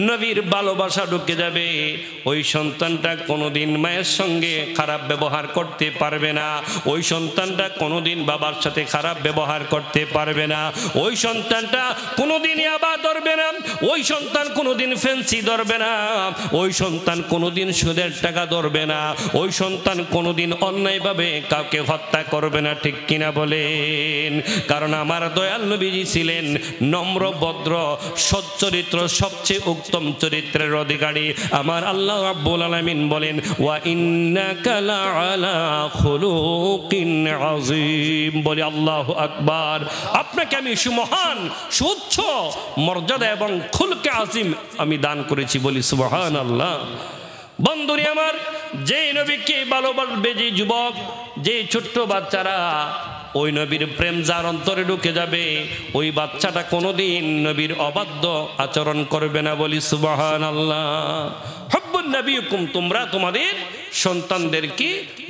নবীর ভালোবাসা ঢুকে যাবে, ওই সন্তানটা কোনোদিন মায়ের সঙ্গে খারাপ ব্যবহার করতে পারবে না, ওই সন্তানটা কোনোদিন বাবার সাথে খারাপ ব্যবহার করতে পারবে না, ওই সন্তানটা কোনোদিন ইয়াবা ধরবে না, ওই সন্তান কোনোদিন ফেন্সি ধরবে না, ওই সন্তান কোনোদিন সুদের টাকা ধরবে না, ওই সন্তান কোনোদিন অন্যায়ভাবে কাউকে হত্যা করবে না। ঠিক কিনা বলেন? কারণ আমার দয়াল নবীজি ছিলেন নম্র, ভদ্র, সচ্চরিত্র, সবচেয়ে উত্তম চরিত্রের অধিকারী। আমার আল্লাহ রাব্বুল আলামিন বলেন ওয়া ইন্নাকা লাআলা খুলুকিন আযীম। বলি আল্লাহু আকবার। আপনাকে আমি সুমহান, সুউচ্চ মর্যাদা এবং খুলকে আযীম আমি দান করেছি। বলি সুবহানাল্লাহ। বন্ধুরে আমার, যে নবীকে ভালোবাসবে যে যুবক, যে ছোট্ট বাচ্চারা, ওই নবীর প্রেম যার অন্তরে ঢুকে যাবে, ওই বাচ্চাটা কোনোদিন নবীর অবাধ্য আচরণ করবে না। বলি সুবহানাল্লাহ। হুব্বুন নবিয়ুকুম, তোমরা তোমাদের সন্তানদেরকে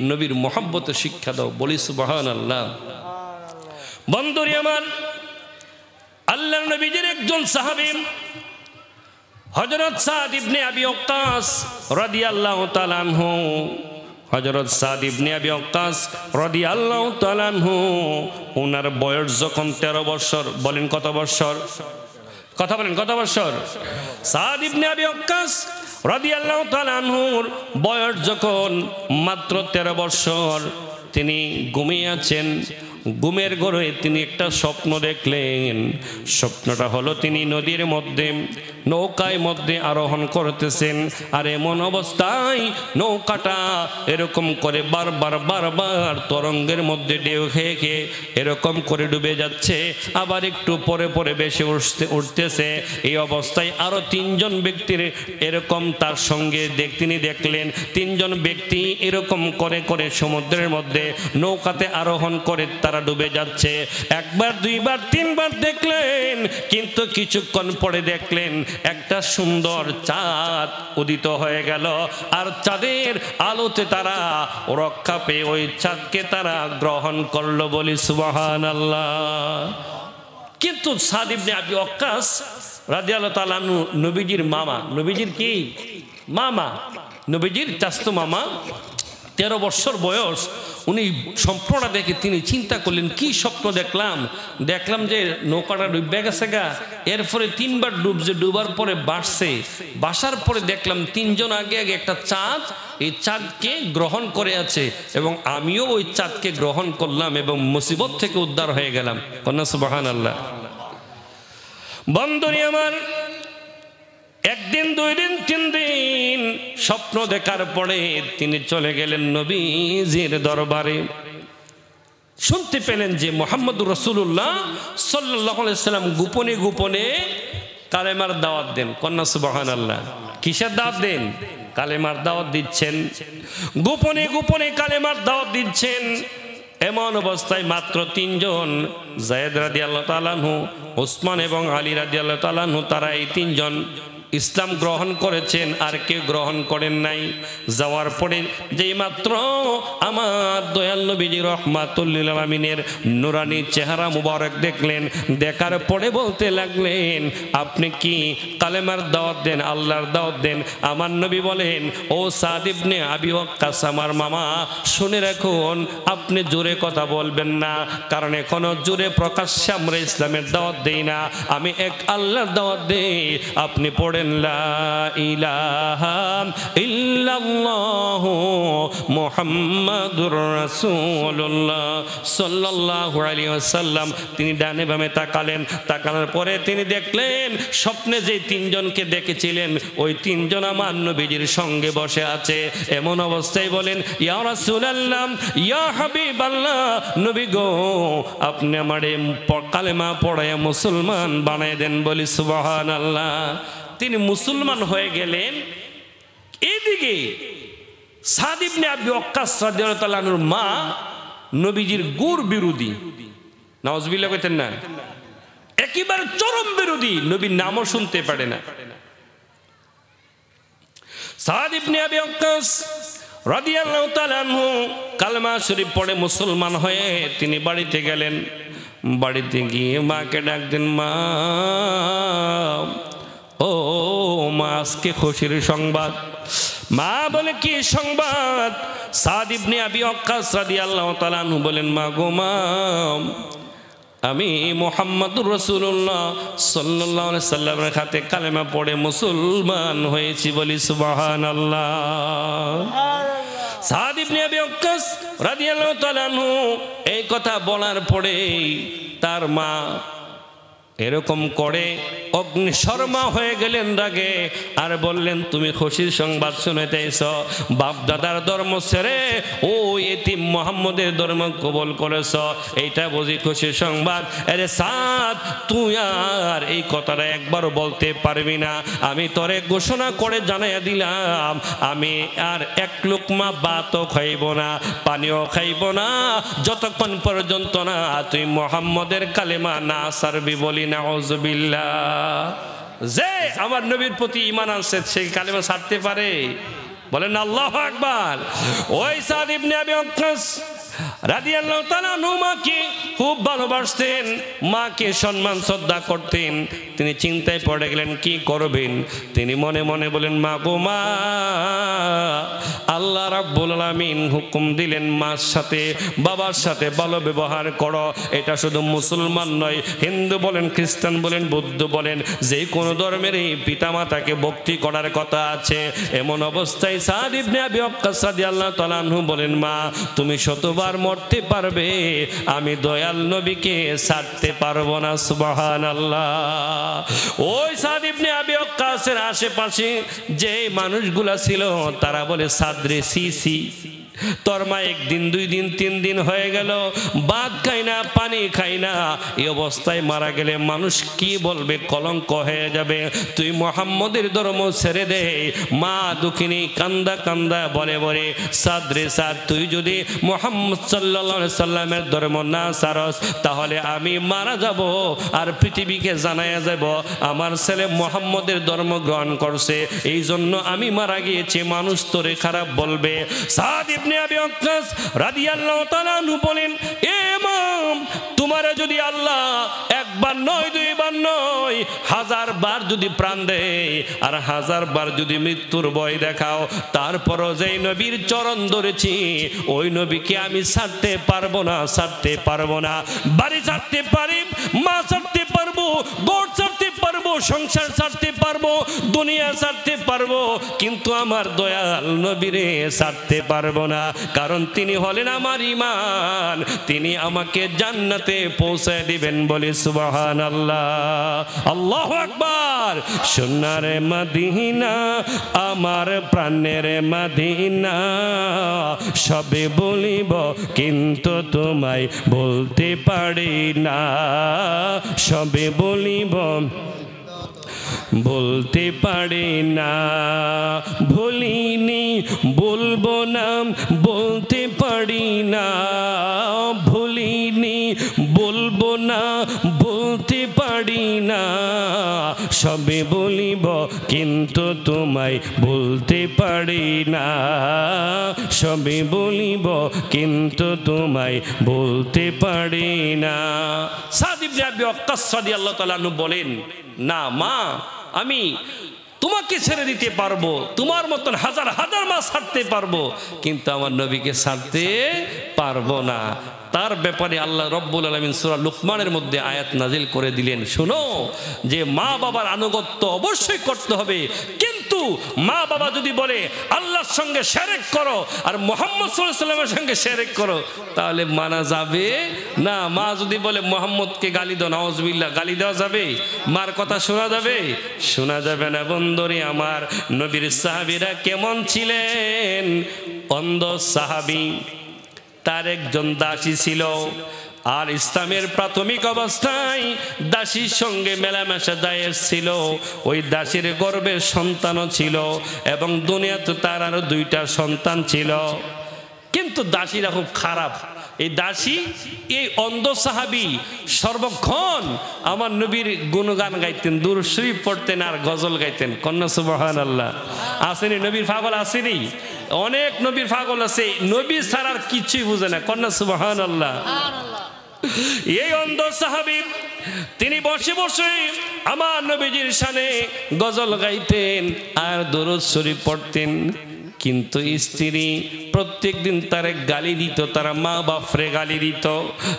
নবীর মহব্বত শিক্ষা দাও। বলি সুবহানাল্লাহ। বন্ধুরে আমার, আল্লাহর নবীজির একজন সাহাবী হযরত সাদ ইবনে আবি ওয়াক্কাস রাদিয়াল্লাহু তাআলা আনহু, হযরত সাদ ইবনে আবি ওয়াক্কাস রাদিয়াল্লাহু তাআলা আনহু, ওনার বয়স যখন 13 বছর। বলেন কত বছর? কথা বলেন কত বছর? সাদ ইবনে আবি ওয়াক্কাস রাদিয়াল্লাহু তাআলা আনহুর বয়স যখন মাত্র 13 বছর, তিনি ঘুমিয়ে আছেন। ঘুমের ঘরে তিনি একটা স্বপ্ন দেখলেন। স্বপ্নটা হলো তিনি নদীর মধ্যে নৌকায় মধ্যে আরোহণ করতেছেন, আর এমন অবস্থায় নৌকাটা এরকম করে বারবার বারবার তরঙ্গের মধ্যে ঢেউ খেয়ে খেয়ে এরকম করে ডুবে যাচ্ছে, আবার একটু পরে পরে বেশি উঠতেছে। এই অবস্থায় আরো 3 জন ব্যক্তির এরকম তার সঙ্গে তিনি দেখলেন 3 জন ব্যক্তি এরকম করে করে সমুদ্রের মধ্যে নৌকাতে আরোহণ করে তারা ডুবে যাচ্ছে। একবার, দুইবার, 3বার দেখলেন, কিন্তু কিছুক্ষণ পরে দেখলেন একটা সুন্দর চাঁদ উদিত হয়ে গেল, আর চাঁদের আলোতে তারা রক্ষা পেয়ে ওই চাঁদকে তারা গ্রহণ করলো। বলি সুবহানাল্লাহ। কিন্তু সাদ ইবনে আবি ওয়াক্কাস রাদিয়াল্লাহু তাআলা আনহু নবীজির মামা, নবীজির কি মামা, নবীজির চাচতো মামা, 13 বছর বয়স। উনি স্বপ্নটা দেখে তিনি চিন্তা করলেন, কি স্বপ্ন দেখলাম? দেখলাম যে নৌকাটা ডুবে গেছে গা, এরপরে 3বার ডুবছে, ডুবার পরে বাসার পরে দেখলাম 3 জন আগে আগে একটা চাঁদ এই চাঁদকে গ্রহণ করে আছে, এবং আমিও ওই চাঁদকে গ্রহণ করলাম এবং মুসিবত থেকে উদ্ধার হয়ে গেলাম। কন্যা সুবহানাল্লাহ। বন্ধুরে আমার, 1 দিন, 2 দিন, 3 দিন স্বপ্ন দেখার পরে তিনি চলে গেলেন নবীজির দরবারে। শুনতে পেলেন যে মুহাম্মদুর রাসূলুল্লাহ সাল্লাল্লাহু আলাইহি ওয়াসাল্লাম গোপনে গোপনে কালেমার দাওয়াত দেন। কন্যা সুবহানাল্লাহ। কিসের দাওয়াত দেন? কালেমার দাওয়াত দিচ্ছেন, গোপনে গোপনে কালেমার দাওয়াত দিচ্ছেন। এমন অবস্থায় মাত্র 3 জন, যায়েদ রাদিয়াল্লাহু তাআলা আনহু, ওসমান এবং আলী রাদিয়াল্লাহু তাআলা আনহু, তারা এই 3 জন ইসলাম গ্রহণ করেছেন, আর কেউ গ্রহণ করেন নাই। যাওয়ার পরে যেই মাত্র আমার দয়াল নবীজি রাহমাতুল লিল আলামিনের নুরানি চেহারা মুবারক দেখলেন, দেখার পরে বলতে লাগলেন, আপনি কি কালেমার দাওয়াত দেন, আল্লাহর দাওয়াত দেন? আমার নবী বলেন, ও সাদ ইবনে আবি ওয়াক্কাস, আমার মামা, শুনে রাখুন, আপনি জোরে কথা বলবেন না, কারণ এখনো জোরে প্রকাশ্যে আমরা ইসলামের দাওয়াত দেই না, আমি এক আল্লাহর দাওয়াত দেই। আপনি পড়ে পড়েন লা ইলাহা ইল্লাল্লাহু মুহাম্মাদুর রাসূলুল্লাহ সাল্লাল্লাহু আলাইহি ওয়াসাল্লাম। তিনি ডানে বামে তাকালেন, তাকানোর পরে তিনি দেখলেন স্বপ্নে যে তিনজনকে দেখেছিলেন ওই তিনজন আমার নবীজির সঙ্গে বসে আছে। এমন অবস্থায় বলেন, ইয়া রাসূলুল্লাহ, ইয়া হাবিবাল্লাহ, নবী গো, আপনি আমারে কালেমা পড়ায়া মুসলমান বানায় দেন। বলি সুবহানাল্লাহ। তিনি মুসলমান হয়ে গেলেন। এইদিকে সাদ ইবনে আবি ওয়াক্কাস রাদিয়াল্লাহু তাআলা আনহুর মা নবীজির গুড় বিরোধী, নাউজুবিল্লাহ কইতেন না, একেবারে চরম বিরোধী, নবীর নামও শুনতে পারে না। সাদ ইবনে আবি ওয়াক্কাস রাদিয়াল্লাহু তাআলা আনহু কালেমা শরীফ পড়ে মুসলমান হয়ে তিনি বাড়িতে গেলেন। বাড়িতে গিয়ে মাকে ডাক দেন, মা, ও মা, আজকে খুশির সংবাদ। মা বলে, কি সংবাদ? সাদ ইবনে আবি ওয়াক্কাস রাদিয়াল্লাহু তাআলা আনহু বলেন, মা গো মা, আমি মুহাম্মাদুর রাসূলুল্লাহ সাল্লাল্লাহু আলাইহি সাল্লামের হাতে কালেমা পড়ে মুসলমান হয়েছি। বলি সুবহানাল্লাহ। সাদ ইবনে আবি ওয়াক্কাস রাদিয়াল্লাহু তাআলা আনহু এই কথা বলার পরে তার মা এরকম করে অগ্নিশর্মা হয়ে গেলেন রাগে, আর বললেন, তুমি খুশির সংবাদ শুনেতেছ? বাপ দাদার ধর্ম ছেড়ে ও এতিম মুহাম্মদের ধর্ম কবুল করেছ, এইটা বুঝি খুশির সংবাদ? আরে সাদ, তুই আর এই কথাটা একবারও বলতে পারবি না। আমি তোরে ঘোষণা করে জানাইয়া দিলাম, আমি আর এক লোকমা ভাতও খাইব না, পানিও খাইব না, যতক্ষণ পর্যন্ত না তুই মুহাম্মদের কালেমা না ছাড়বি। বলি নাউযুবিল্লাহ। যে আমার নবীর প্রতি ঈমান আনছে সেই কালেমা ছাড়তে পারে? বলেন আল্লাহু আকবার। ওই সাদ ইবনে আবি ওয়াক্কাস রাদিয়াল্লাহু তাআলা আনহু মাকে খুব ভালোবাসতেন, মাকে সম্মান শ্রদ্ধা করতেন। তিনি চিন্তায় পড়ে গেলেন কি করবেন। তিনি মনে মনে বলেন, মা গো মা, আল্লাহ রাব্বুল আলামিন হুকুম দিলেন মার সাথে বাবার সাথে ভালো ব্যবহার করো। এটা শুধু মুসলমান নয়, হিন্দু বলেন, খ্রিস্টান বলেন, বৌদ্ধ বলেন, যে কোনো ধর্মেরই পিতামাতাকে ভক্তি করার কথা আছে। এমন অবস্থায় সাদ ইবনে আবি ওয়াক্কাস রাদিয়াল্লাহু তাআলা আনহু বলেন, মা, তুমি শতবার মরতে পারবে, আমি দয়াল নবীকে ছাড়তে পারবো না। সুবহানাল্লাহ। ওই সাদ ইবনে আবি ওয়াক্কাসের আশেপাশে যে মানুষগুলা ছিল তারা বলে, সাদরে সি সি, তোর মা একদিন, 2 দিন, 3 দিন হয়ে গেল ভাত খাই না, পানি খাই না, এই অবস্থায় মারা গেলে মানুষ কি বলবে? কলঙ্ক হয়ে যাবে। তুই মুহাম্মদের ধর্ম ছেড়ে দে। মা দুঃখিনী কান্দা কান্দা বলে বলে, সাদরে সাদ, তুই যদি মুহাম্মদ সাল্লাল্লাহু আলাইহি সাল্লামের ধর্ম না ছাড়স তাহলে আমি মারা যাব, আর পৃথিবীকে জানায়া যাব আমার ছেলে মুহাম্মদের ধর্ম গ্রহণ করছে, এই জন্য আমি মারা গিয়েছি, মানুষ তোরে খারাপ বলবে। সাদ ইবনে আবি ওয়াক্কাস রাদিয়াল্লাহু তাআলা আনহু বলেন, এ ইমাম, তোমারে যদি আল্লাহ একবার নয়, 2 বার নয়, 1000 বার যদি প্রাণ দেয় আর 1000 বার যদি মৃত্যুর ভয় দেখাও, তারপরও যেই নবীর চরণ ধরেছি ওই নবীকে আমি ছাড়তে পারবো না, ছাড়তে পারবো না। বাড়ি ছাড়তে পারি, মা ছাড়তে পারবো, ঘর ছাড়তে পারবো, সংসার ছাড়তে পারবো, দুনিয়া ছাড়তে পারবো, কিন্তু আমার দয়াল নবীরে ছাড়তে পারবো না। কারণ তিনি হলেন আমার ঈমান, তিনি আমাকে জান্নাতে পৌঁছে দিবেন। বলি সুবহানাল্লাহ, আল্লাহু আকবার। সোনার মদিনা, আমার প্রাণের মদিনা, সবে বলিব কিন্তু তোমায় বলতে পারি না, সবে বলিব বলতে পারি না, ভুলিনি বলবো না, বলতে পারি না, ভুলিনি বলবো না, বলতে পারি না, সবে বলিব কিন্তু তোমায় বলতে পারি না, সবে বলিব কিন্তু তোমায় বলতে পারি না। সাদ ইবনে আবি ওয়াক্কাস রাদিয়াল্লাহু তাআলা আনহু বলেন, না মা, আমি তোমাকে ছেড়ে দিতে পারবো, তোমার মতন 1000 হাজার মাস ছাড়তে পারবো, কিন্তু আমার নবীকে ছাড়তে পারবো না। তার ব্যাপারে আল্লাহ রব্বুল আলামিন সূরা লুকমানের মধ্যে আয়াত নাজিল করে দিলেন, শোনো যে মা বাবার আনুগত্য অবশ্যই করতে হবে, কিন্তু মা বাবা যদি বলে আল্লাহর সঙ্গে শিরক করো আর মুহাম্মদ সাল্লাল্লাহু আলাইহি ওয়াসাল্লামের সঙ্গে শিরক করো, তাহলে মানা যাবে না। মা যদি বলে মুহাম্মদকে গালি দাও, নাউজুবিল্লাহ, গালি দেওয়া যাবে? মার কথা শোনা যাবে? শোনা যাবে না। বন্ধুরে আমার, নবীর সাহাবীরা কেমন ছিলেন? অন্ধ সাহাবী, তার একজন দাসী ছিল, আর ইসলামের প্রাথমিক অবস্থায় দাসীর সঙ্গে মেলামেশা জায়েজ ছিল। ওই দাসীর গর্ভে সন্তানও ছিল এবং দুনিয়াতে তার আরো 2টা সন্তান ছিল। কিন্তু দাসীরা খুব খারাপ। এই দাসী, এই অন্ধ সাহাবী সর্বক্ষণ আমার নবীর গুণগান গাইতেন, দুরূদ শরীফ পড়তেন আর গজল গাইতেন। কন্যা সুবহানাল্লাহ। আসেনি নবীর পাগল? আসেনি? অনেক নবীর পাগল আছে, নবী ছাড়ার কিছুই বুঝে না। কন্যা সুবহানাল্লাহ। এই অন্ধ সাহাবী তিনি বসে বসে আমার নবীজির শানে গজল গাইতেন আর দুরূদ শরীফ পড়তেন। কিন্তু স্ত্রী প্রত্যেক দিন তার গালি দিত, তার মা বাপরে গালি দিত,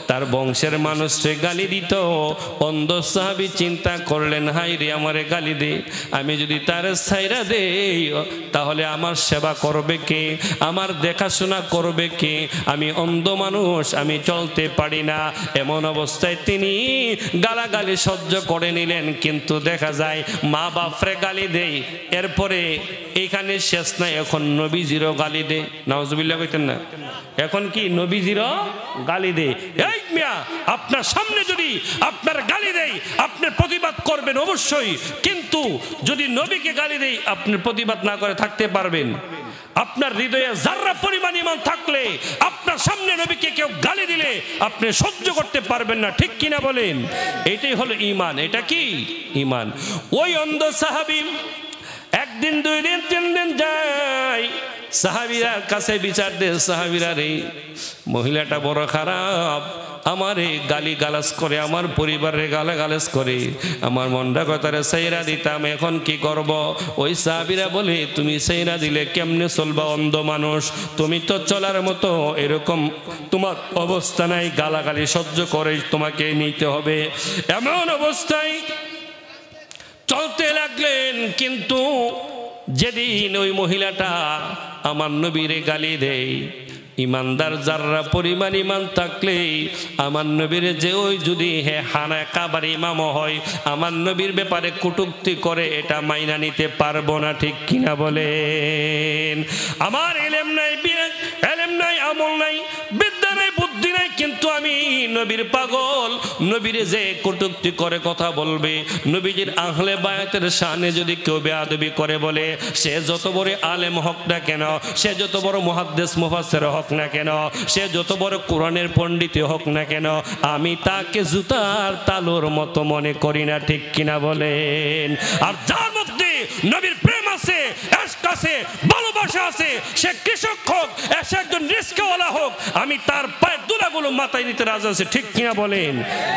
তার বংশের মানুষরে গালি দিত। অন্ধ সাহাবী চিন্তা করলেন, হাই রে, আমারে গালি দে, আমি যদি তার ছাইরা দেই তাহলে আমার সেবা করবে কে, আমার দেখাশোনা করবে কে? আমি অন্ধ মানুষ, আমি চলতে পারি না। এমন অবস্থায় তিনি গালাগালি সহ্য করে নিলেন। কিন্তু দেখা যায় মা বাপরে গালি দেয়, এরপরে এখানে শেষ নাই, এখন নবীজিরও গালি দে। নাউজুবিল্লাহ কইতেন না? এখন কি নবীজিরও গালি দে। এই মিয়া, আপনার সামনে যদি আপনার গালি দেয় আপনি প্রতিবাদ করবেন অবশ্যই, কিন্তু যদি নবীকে গালি দেয় আপনি প্রতিবাদ না করে থাকতে পারবেন? আপনার হৃদয়ে যাররা পরিমাণ ঈমান থাকলে আপনার সামনে নবীকে কেউ গালি দিলে আপনি সহ্য করতে পারবেন না, ঠিক কিনা বলেন? এটাই হলো ঈমান। এটা কি ঈমান? ওই অন্ধ সাহাবী একদিন, 2 দিন, 3 দিন যায়, সাহাবীরা কাছে বিচার দেয়, সাহাবীরা রে, মহিলাটা বড় খারাপ, আমারে গালি গালাজ করে, আমার পরিবারের গালাগালাজ করে, আমার মনটা কথারে সাইরা দিতাম, এখন কি করব? ওই সাহাবীরা বলে, তুমি সাইরা দিলে কেমনে চলবা? অন্ধ মানুষ, তুমি তো চলার মতো এরকম তোমার অবস্থা নাই, গালাগালি সহ্য করে তোমাকে নিতে হবে। এমন অবস্থায় চলতে লাগলেন। কিন্তু যেদিন ওই মহিলাটা আমার নবীরে গালি দেয়, ইমানদার যাররা পরিমাণ ইমান থাকলে আমার নবীর যে ওই যদি হানা কাবার ইমাম হয়, আমার নবীর ব্যাপারে কটূক্তি করে, এটা মাইনা নিতে পারবো না, ঠিক কিনা বলেন? আমার ইলম নাই, ইলম নাই, আমল নাই, বিদ্যা নাই, বুদ্ধি নাই, কিন্তু আমি নবীর পাগল। নবীরে যে কটূক্তি করে কথা বলবে, নবীজির আহলে বায়াতের শানে যদি কেউ বেয়াদবি করে বলে, সে যত বড় আলেম হোক না কেন, সে যত বড় মুহাদ্দিস মুফাসসির হোক না কেন, সে যত বড় কোরআনের পণ্ডিত হোক না কেন, আমি তাকে জুতার তালুর মতো মনে করি না, ঠিক কিনা বলেন? আর যার মধ্যে নবীর প্রেম আছে, ইশক আছে, ভালোবাসা আছে, সে কৃষক হোক, সে একজন রিস্কাওয়ালা হোক, আমি তার পায়ের দুলাগুলো মাথায় নিতে রাজি আছি, ঠিক কিনা বলেন?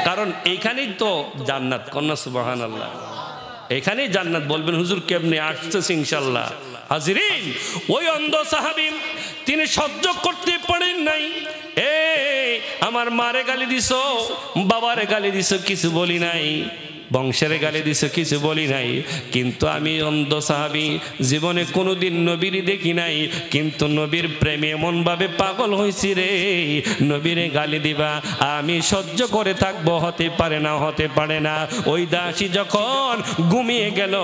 কারণ এইখানেই তো জান্নাত। কন্যা সুবহানাল্লাহ। এখানেই জান্নাত। বলবেন হুজুর কেমনে আসতেছে? ইনশাআল্লাহ। হাজিরিন, ওই অন্ধ সাহাবী তিনি সহ্য করতে পারেন নাই। আমার মারে গালি দিছো, বাবারে গালি দিছো, কিছু বলি নাই, বংশের গালি দিছো, কিছু বলি নাই, কিন্তু আমি অন্ধ সাহাবী, জীবনে কোনোদিন নবীর দেখি নাই, কিন্তু নবীর প্রেমে এমন ভাবে পাগল হইছি রে, নবীরে গালি দিবা আমি সহ্য করে থাকবো? হতে পারে না, হতে পারে না। ওই দাসী যখন ঘুমিয়ে গেল,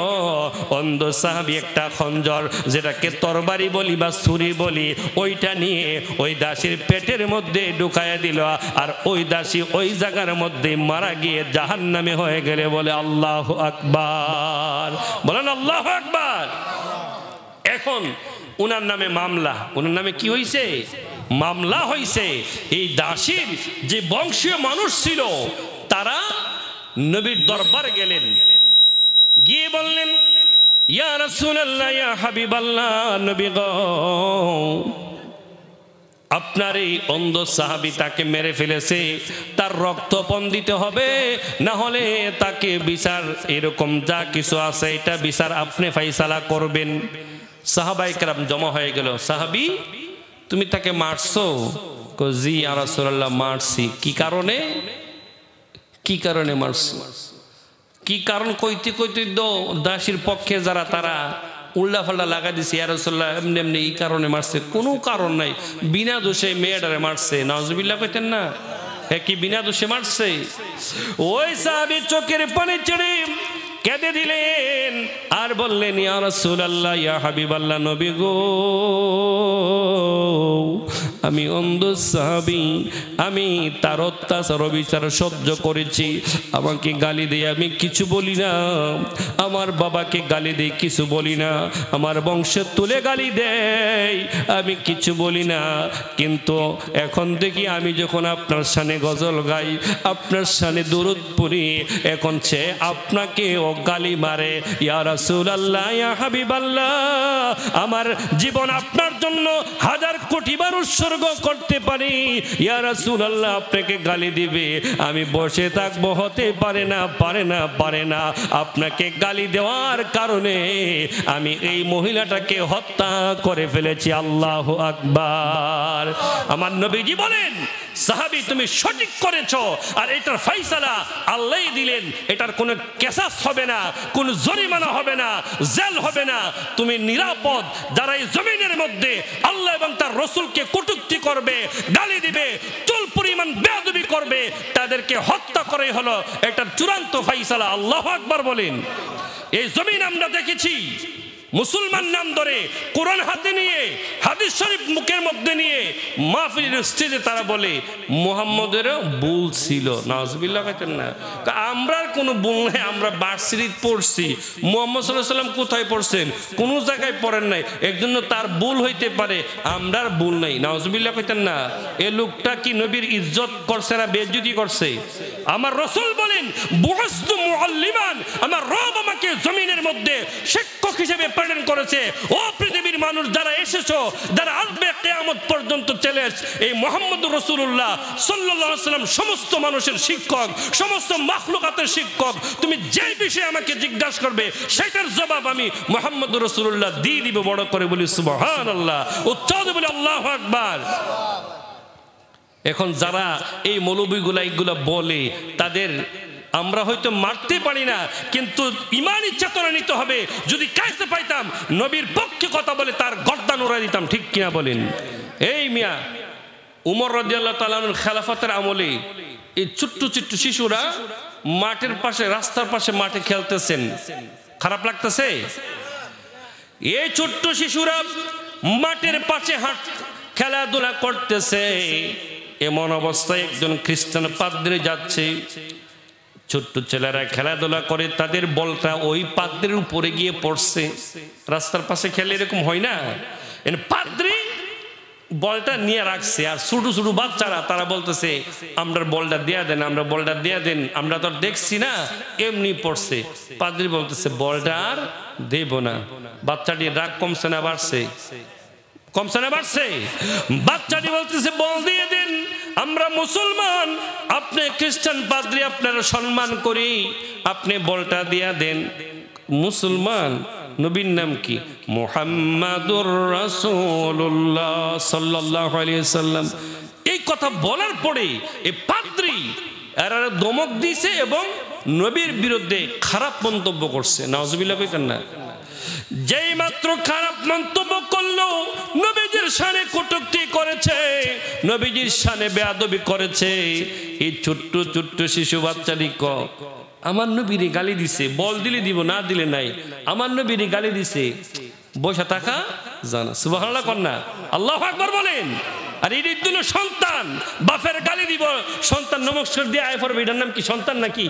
অন্ধ সাহাবী একটা খঞ্জর, যেটাকে তরবারি বলি বা ছুরি বলি, ওইটা নিয়ে ওই দাসীর পেটের মধ্যে ঢুকায়া দিল, আর ওই দাসী ওই জায়গার মধ্যে মারা গিয়ে জাহান্নামে হয়ে গেলে বলে আল্লাহু আকবার। বলেন আল্লাহু আকবার। এখন উনার নামে মামলা, উনার নামে কি হইছে? মামলা হইছে। এই দাসীর যে বংশীয় মানুষ ছিল, তারা নবীর দরবারে গেলেন, গিয়ে বললেন, ইয়া রাসূলুল্লাহ, ইয়া হাবিবাল্লাহ, নবী গো, আপনার এই অন্ধ সাহাবী তাকে মেরে ফেলেছে, তার রক্তপণ দিতে হবে, না হলে তাকে বিচার, এরকম যা কিছু আছে এটা বিচার আপনি ফাইসালা করবেন। সাহাবায়ে কেরাম জমা হয়ে গেল, সাহাবী তুমি তাকে মারছো? জি ইয়া রাসূলুল্লাহ মারছি। কি কারণে? কি কারণে মারছি? কি কারণ কইতে কইতে দাসীর পক্ষে যারা তারা উল্লা ফাল্লা লাগা দিছে, ইয়া রাসূলুল্লাহ এমনি এমনি এই কারণে মারছে, কোনো কারণ নাই, বিনা দোষে মেয়েটারে মারছে। নাউজুবিল্লাহ কইতেন না? কি বিনা দোষে মারছে? ওই সাহাবী চোখের পানি ছেড়ে কেঁদে দিলেন আর বললেন, ইয়া রাসূলুল্লাহ, ইয়া হাবিবাল্লাহ, নবী গো, আমি অন্ধ সাহাবী, আমি তার অত্যাচার বিচার সহ্য করেছি, আমাকে গালি দিয়ে আমি কিছু বলি না, আমার বাবাকে গালি দিয়ে কিছু বলি না, আমার বংশের তুলে গালি দেয় আমি কিছু বলি না, কিন্তু এখন দেখি আমি যখন আপনার শানে গজল গাই, আপনার শানে দুরূদ পড়ি, এখন সে আপনাকে গালি মারে। ইয়া রাসূলুল্লাহ, ইয়া হাবিবাল্লাহ, আমার জীবন আপনার জন্য 1000 কোটি বার উৎসর্গ করতে পারি, ইয়া রাসূলুল্লাহ আপনাকে গালি দিবে, আমি বসে থাকবো? হতে পারে না, পারে না, পারে না। আপনাকে গালি দেওয়ার কারণে আমি এই মহিলাটাকে হত্যা করে ফেলেছি। আল্লাহু আকবার। আমার নবীজি বলেন, সাহাবী তুমি সঠিক করেছো, আর এটার ফয়সালা আল্লাহই দিলেন, এটার কোনো কেসাস হবে না, কোনো জরিমানা হবে না, জেল হবে না, তুমি নিরাপদ। যারা এই জমিনের মধ্যে আল্লাহ এবং তার রাসূলকে কটূক্তি করবে, গালি দিবে, চুল পরিমাণ বেয়াদবি করবে, তাদেরকে হত্যা করাই হলো এটার চূড়ান্ত ফয়সালা। আল্লাহু আকবার বলেন। এই জমিন আমরা দেখেছি মুসলমান নাম ধরে কোরআন হাতে নিয়ে হাদিস শরীফ মুখের মধ্যে নিয়ে মাহফিলের স্টেজে তারা বলে মুহাম্মদেরও ভুল ছিল। নাউজুবিল্লাহ কইতেন না? আমরা কোনো ভুল নাই, আমরা বার্ষিক পড়ছি, মুহাম্মদ সাল্লাল্লাহু আলাইহি সাল্লাম কোথায় পড়ছেন? কোনো জায়গায় পড়েন নাই, এর জন্য তার ভুল হইতে পারে, আমরার ভুল নাই। নাউজুবিল্লাহ কইতেন না? এ লোকটা কি নবীর ইজ্জত করছে না বেইজ্জতি করছে? আমার রাসূল বলেন, বুইসতু মুআল্লিমান, আমার রব আমাকে জমিনের মধ্যে শিক্ষক হিসেবে প্রেরণ করেছে। ও পৃথিবীর মানুষ যারা এসেছো, যারা আসবে কিয়ামত পর্যন্ত চলে, এই মুহাম্মদুর রাসূলুল্লাহ সাল্লাল্লাহু আলাইহি ওয়াসাল্লাম সমস্ত মানুষের শিক্ষক, সমস্ত মাখলুকাতের শিক্ষক। তুমি যে বিষয়ে আমাকে জিজ্ঞাসা করবে সেটার জবাব আমি মুহাম্মদুর রাসূলুল্লাহ দিয়ে দিব। বড় করে বলি সুবহানাল্লাহ, উচ্চারণ বলি আল্লাহু আকবার। এখন যারা এই মৌলবীগুলা এইগুলা বলে, তাদের আমরা হয়তো মারতে পারি না, কিন্তু ইমানি চেতনা নিতে হবে। যদি কাছে পাইতাম নবীর পক্ষে কথা বলে তার গর্দান উড়াই দিতাম। ঠিক কিনা বলেন? এই মিয়া, উমর রাদিয়াল্লাহু তাআলা আনহুর খেলাফতের আমলে এই ছোট্ট ছোট্ট শিশুরা মাঠের পাশে, রাস্তার পাশে মাঠে খেলতেছেন, খারাপ লাগতেছে? এই ছোট্ট শিশুরা মাঠের পাশে খেলাধুলা করতেছে, এমন অবস্থায় একজন খ্রিস্টান পাদ্রী যাচ্ছে। ছোট্ট ছেলেরা খেলাধুলা করে, তাদের বলটা ওই পাদ্রীর উপরে গিয়ে পড়ছে। রাস্তার পাশে খেলে এরকম হয় না? পাদ্রী বলটা নিয়ে রাখছে, আর ছোট ছোট বাচ্চারা তারা বলতেছে আমরা বলটা দেয়া দেন, আমরা বলটা দেয়া দেন, আমরা তো দেখছি না, এমনি পড়ছে। পাদ্রী বলতেছে বলটা আর দেব না। বাচ্চাটি রাগ কমছে না বাড়ছে? কমছে না বাড়ছে? বাচ্চাটি বলতেছে বল দিয়ে দেন, আমরা মুসলমান, আপনি খ্রিস্টান পাদ্রী, আপনারা সম্মান করি, আপনি বলটা দিয়া দেন। মুসলমান, নবীর নাম কি? মুহাম্মাদুর রাসূলুল্লাহ সাল্লাল্লাহু আলাইহি সাল্লাম। এই কথা বলার পরে এই পাদ্রী এরা দমক দিয়েছে এবং নবীর বিরুদ্ধে খারাপ মন্তব্য করছে। নাউজুবিল্লাহ কইতেন না? যেই মাত্র খারাপ মন্তব্য করলো, নবীজির শানে কটূক্তি করেছে, নবীজির শানে বেয়াদবি করেছে। এই ছোট্ট ছোট্ট শিশু বাচ্চাটি আমার নবীরে গালি দিছে, বল দিলে দিব, না দিলে নাই, আমার নবীরে গালি দিছে, বসে থাকা জানা। সুবহানাল্লাহ কন্যা, আল্লাহু আকবার বলেন। আর এই জন্য সন্তান বাপের গালি দিব, সন্তান নমস্কার দিয়ে আয় পড়বে, এটার নাম কি সন্তান নাকি?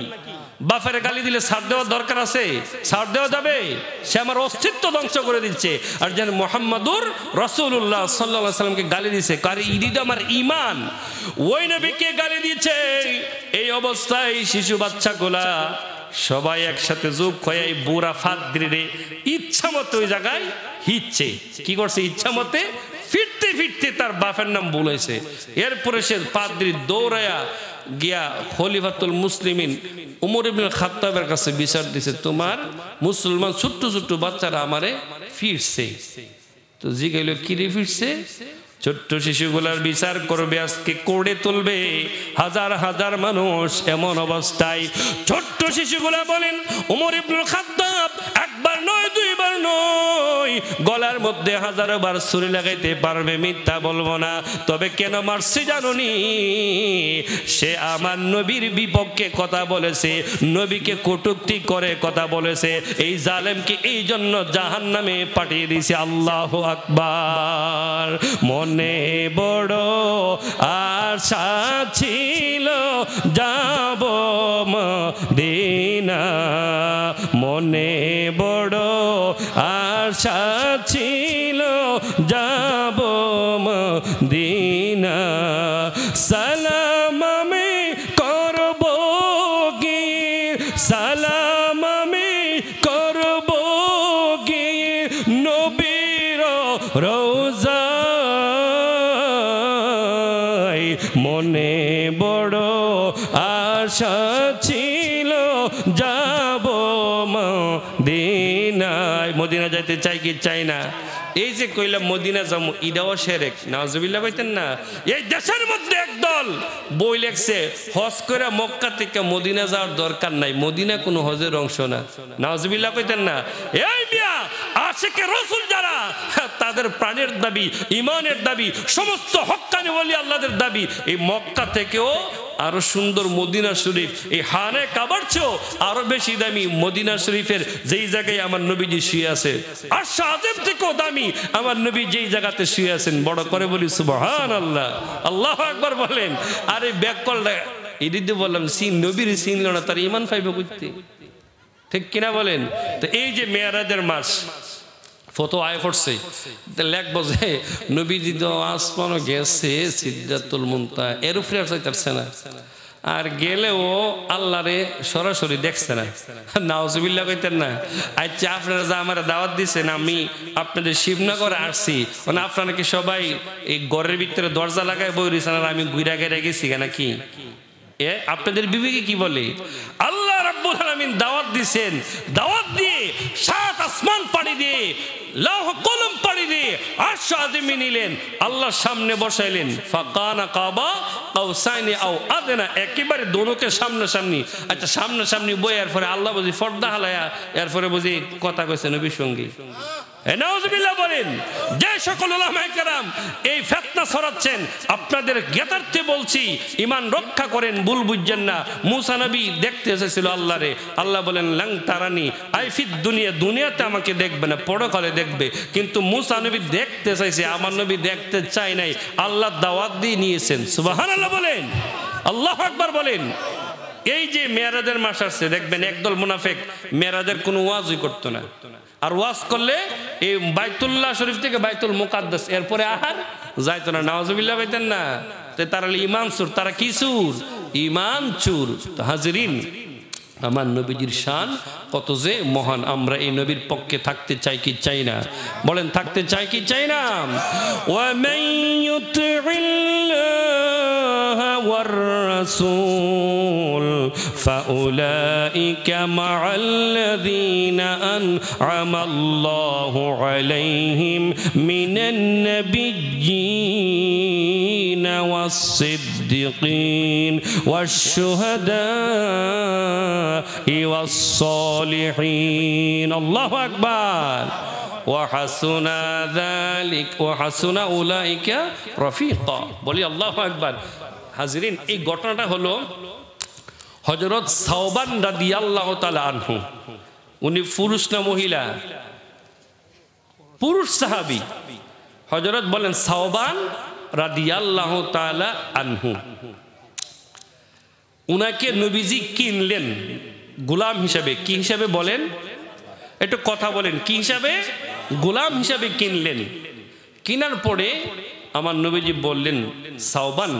বাপের গালি দিলে ছাড় দেওয়ার দরকার আছে? ছাড় দেওয়া যাবে? সে আমার অস্তিত্ব ধ্বংস করে দিচ্ছে। আর যেন মুহাম্মাদুর রাসূলুল্লাহ সাল্লাল্লাহু আলাইহি সাল্লামকে গালি দিছে, কারে ইদিদ আমার ঈমান, ওই নবীকে গালি দিচ্ছে। এই অবস্থায় শিশু বাচ্চাগুলা সবাই একসাথে যোগ হয়ে বুড়া ফাদ্রীরে ইচ্ছা মতো ওই জায়গায় হিচ্ছে। কি করছে? ইচ্ছা মতে ফিরতে ফিরতে তার বাপের নাম বলেছে। এরপরে সে পাদ্রী দৌড়ায়া গিয়া খলিফাতুল মুসলিমিন উমর ইবনে খাত্তাবের কাছে বিচার দিছে, তোমার মুসলমান ছোট্ট ছোট্ট বাচ্চারা আমারে ফিরছে। তো জিগাইল, কি রে ফিরছে? ছোট্ট শিশুগুলার বিচার করবে, আজকে কোড়ে তুলবে হাজার হাজার মানুষ। এমন অবস্থায় ছোট্ট শিশুগুলা বলেন, ওমর ইবনুল খাত্তাব একবার নয় দুইবার নয়, গলার মধ্যে হাজারো বার ছুরি লাগাইতে পারবে, মিথ্যা বলবো না। তবে কেন মারছি জানুনি? সে আমার নবীর বিপক্ষে কথা বলেছে, নবীকে কটূক্তি করে কথা বলেছে। এই জালেমকে এই জন্য জাহান্নামে পাঠিয়ে দিয়েছে। আল্লাহু আকবার। মনে বড় আশা ছিল যাব মদিনা, মনে বড় আশা ছিল যাব মদিনা। সালাম আমি করব গিয়ে, সালাম আমি করব গিয়ে নবীর রওজা। মনে বড় আশা ছিল যাব মদিনায়। মদিনা যাইতে চাই কি চাই না? এই যে কইলাম মদিনা যাবো, ইদাও শেরেক, নাউজুবিল্লাহ কইতেন না? এই দেশের মধ্যে একদল বই লেখছে হজ করে মক্কা থেকে মদিনা যাওয়ার দরকার নাই, মদিনা কোনো হজের অংশ না। নাউজুবিল্লাহ কইতেন না? এই মিয়া আশিকে রাসূল যারা, তাদের প্রাণের দাবি, ইমানের দাবি, সমস্ত হক্কানি ওলি আল্লাহদের দাবি এই মক্কা থেকেও আরো সুন্দর মদিনা শরীফ, এই হানে কাবার চেয়েও আরো বেশি দামি মদিনা শরীফের যেই জায়গায় আমার নবীজি শুয়ে আছে, আর শাহজাব থেকেও দামি আমার নবী যেই জায়গাতে শুয়ে আছেন। বড় করে বলি সুবহানাল্লাহ, আল্লাহু আকবার বলেন। আরে ব্যাককলটা এদিকে বললাম, সিন নবীর চিনল না, তার ইমান পাইবে করতে, ঠিক কিনা বলেন? তো এই যে মেরাজের মাস ফটো আয় পড়ছে, লেখব যে নবীজি তো আসমানও গেছে, সিদরাতুল মুনতাহা এর উপরে আর যাইতাছে না, আর গেলেও আল্লাহরে সরাসরি দেখছে না। নাউজুবিল্লাহ কইতেন না? আচ্ছা আপনারা যা আমার দাওয়াত দিচ্ছেন, আমি আপনাদের শিবনগরে আসছি, মানে আপনারা কি সবাই এই ঘরের ভিতরে দরজা লাগায় বই রয়েছেন আর আমি গুইরা গেড়ে গেছি কেন? কি আপনাদের বিবেকে কি বলে? আল্লাহ রাব্বুল আলামিন দাওয়াত দিয়েছেন, দাওয়াত দিয়ে সাত আসমান পাড়ি দিয়ে লৌহ কলম পাড়ি দিয়ে আরশ আযিমে নিলেন, আল্লাহর সামনে বসাইলেন। ফাকানা কাবা কাউসাইনি আও আদনা, একেবারে দোনোকে সামনাসামনি। আচ্ছা সামনাসামনি বই এর পরে আল্লাহ বুঝি পর্দা হালায়া এরপরে বুঝি কথা কইছে নবীর সঙ্গে। নাউজুবিল্লাহ বলেন। যে সকল উলামায়ে কেরাম এই ফিতনা ছড়াচ্ছেন, আপনাদের জ্ঞাতার্থে বলছি, ঈমান রক্ষা করেন, ভুল বুঝছেন না। মুসা নবী দেখতে এসেছিল আল্লাহরে, আল্লাহ বলেন লাং তারানি আই ফিদ দুনিয়া, দুনিয়াতে আমাকে দেখবে না, পরকালে দেখবে। কিন্তু মুসা নবী দেখতে চাইছে, আমার নবী দেখতে চাই নাই, আল্লাহ দাওয়াত দিয়ে নিয়েছেন। সুবহানাল্লাহ বলেন, আল্লাহু আকবার বলেন। এই যে মেরাজের মাস আসছে, দেখবেন একদল মুনাফিক মেরাজের কোনো ওয়াজই করতো না, আর ওয়াজ করলে এই বাইতুল্লাহ শরীফ থেকে বাইতুল মুকাদ্দাস এরপরে আহার যাইতো না। নাউজুবিল্লাহ কইতেন না? তারা ইমান চুর, তারা কি চুর? ইমান চুর। তো হাজিরিন, আমার নবীজির শান কত যে মহান, আমরা এই নবীর পক্ষে থাকতে চাই কি চাই না? বলেন থাকতে চাই কি চাই না? ওয়া মান ইউতি'িল্লাহা ওয়ার রাসূল ফাউলাইকা মা'আল্লাযীনা আন'আমাল্লাহু আলাইহিম মিনান নাবিয়্যিন ওয়াস-সিদ্দীকিন ওয়াশ-শুহাদা'i ওয়াস-সালিহিন। আল্লাহু আকবার। ওয়াহাসুনা যালিক ওয়াহাসুনা উলাইকা রফিকা। বলি আল্লাহু আকবার। হাজিরিন, এই ঘটনাটা হলো হযরত সাওবান রাদিয়াল্লাহু তাআলা আনহু। উনি পুরুষ না মহিলা? পুরুষ সাহাবী। হযরত বলেন সাওবান রাদিয়াল্লাহু তাআলা আনহু। উনাকে নবীজি কিনলেন গোলাম হিসাবে। কি হিসাবে বলেন? একটু কথা বলেন। কি হিসাবে? গোলাম হিসাবে কিনলেন। কিনার পরে আমার নবীজি বললেন, সাওবান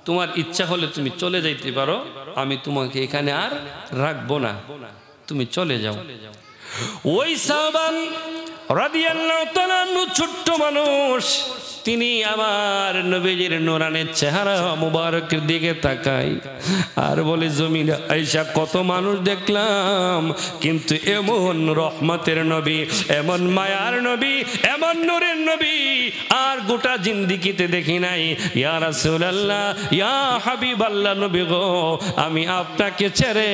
তোমার ইচ্ছা হলে তুমি চলে যাইতে পারো, আমি তোমাকে এখানে আর রাখবো না, তুমি চলে যাও। ওই সাওবান রাদিয়াল্লাহু তাআলা ছোট্ট মানুষ, তিনি আমার নবীজির নূরানের চেহারা মুবারকের দিকে তাকাই আর বলে জমিন আয়েশা কত মানুষ দেখলাম কিন্তু এমন রহমতের নবী এমন মায়ার নবী এমন নূরের নবী আর গোটা জিন্দেগিতে দেখি নাই ইয়া রাসূলুল্লাহ ইয়া হাবিবাল্লাহ নবী গো আমি আপনাকে ছেড়ে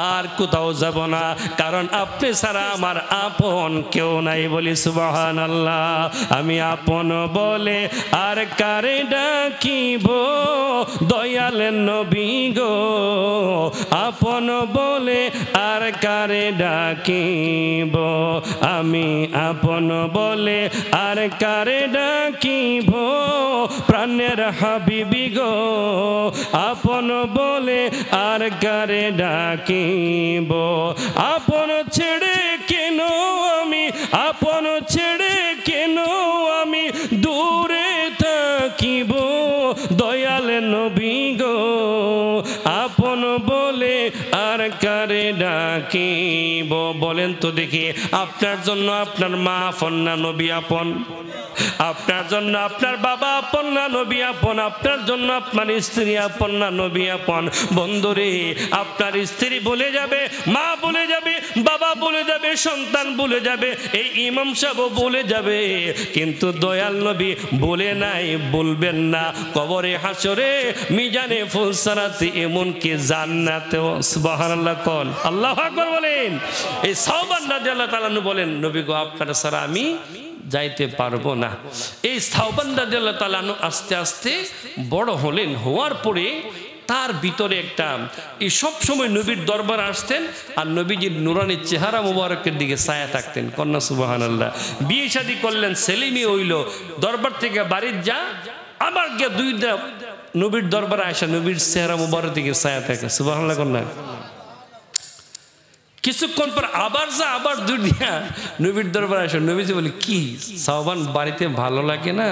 আর কোথাও যাব না কারণ আপনি ছাড়া আমার আপন কেউ নাই বলি সুবহানাল্লাহ আমি আপন বলে আর কারে ডাকিব দয়াল নবী গো আপন বলে আর কারে ডাকিব আমি আপন বলে আর কারে ডাকিব প্রাণের হাবিবি গো আপন বলে আর কারে ডাকিব আপন ছেড়ে কেন আমি আপন ছেড়ে কেন আমি দূরে থাকিব দয়াল নবী গো আপন বলে আর কারে ডাকিব বলেন তো দেখি আপনার জন্য আপনার মা আপন না নবী আপন আপনার জন্য আপনার বাবা আপন না নবী আপন আপনার জন্য আপনার স্ত্রী আপন না নবী আপন বন্ধুরে আপনার স্ত্রী বলে যাবে মা বলে যাবে বাবা বলে যাবে সন্তান বলে যাবে এই ইমাম সাহেব বলে যাবে কিন্তু দয়াল নবী বলে নাই বলবেন না কবরে হাসরে মিজানে ফুলসারাতে এমনকি জান্নাতেও সুবহানাল্লাহ কোন আল্লাহু আকবার বলেন এই সাওবান রাদিয়াল্লাহু তাআলা বলেন নবী গো আপনার ছাড়া আমি যাইতে পারবো না এই সাওবান রাদিয়াল্লাহু তাআলা আস্তে আস্তে বড় হলেন হওয়ার পরে তার ভিতরে একটা এই সব সময় নবীর দরবার আসতেন আর নবীজির নুরানি চেহারা মুবারকের দিকে ছায়া থাকতেন কন্যা সুবহানাল্লাহ বিয়ে শাদী করলেন সেলিমি হইল দরবার থেকে বাড়ি যা আবার গিয়ে দুইটা নবীর দরবারে আসা নবীর চেহারা মুবারকের দিকে ছায়া থাকে সুবহানাল্লাহ কন্যা কিছুক্ষণ পর আবার যা আবার দুনিয়া নবীর দরবারে আসো নবীজি বলে কি সাওবান বাড়িতে ভালো লাগে না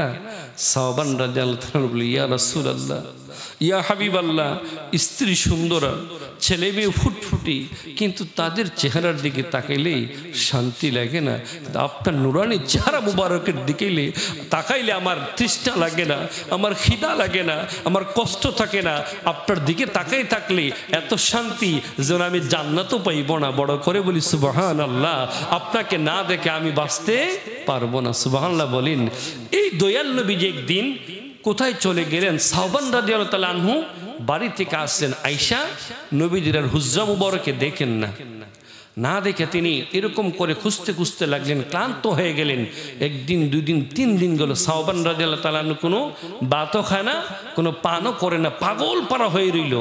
সাওবান রাদিয়াল্লাহু তাআলা বলে ইয়া রাসূলুল্লাহ ইয়া হাবিবাল্লাহ স্ত্রী সুন্দরা ছেলে মেয়ে ফুটফুটি কিন্তু তাদের চেহারার দিকে তাকাইলেই শান্তি লাগে না আপনার নুরানি চেহারা মুবারকের দিকে তাকাইলে আমার তৃষ্ণা লাগে না আমার খিদা লাগে না আমার কষ্ট থাকে না আপনার দিকে তাকাই থাকলে এত শান্তি যেন আমি জান্নাতও পাইব না বড় করে বলি সুবহানাল্লাহ আপনাকে না দেখে আমি বাঁচতে পারবো না সুবহানাল্লাহ বলেন এই দয়াল নবী যে একদিন কোথায় চলে গেলেন সাওবান রাদিয়াল্লাহু তাআলা আনহু বাড়ি থেকে আসছেন আয়েশা নবীজির হুজরা মুবারকে দেখেন না না দেখে তিনি এরকম করে খুঁজতে খুঁজতে লাগলেন ক্লান্ত হয়ে গেলেন একদিন দুই দিন তিন দিন গেল সাওবান রাদিয়াল্লাহু তাআলা আনহু কোনো ভাতও খায় না কোনো পানও করে না পাগল পারা হয়ে রইল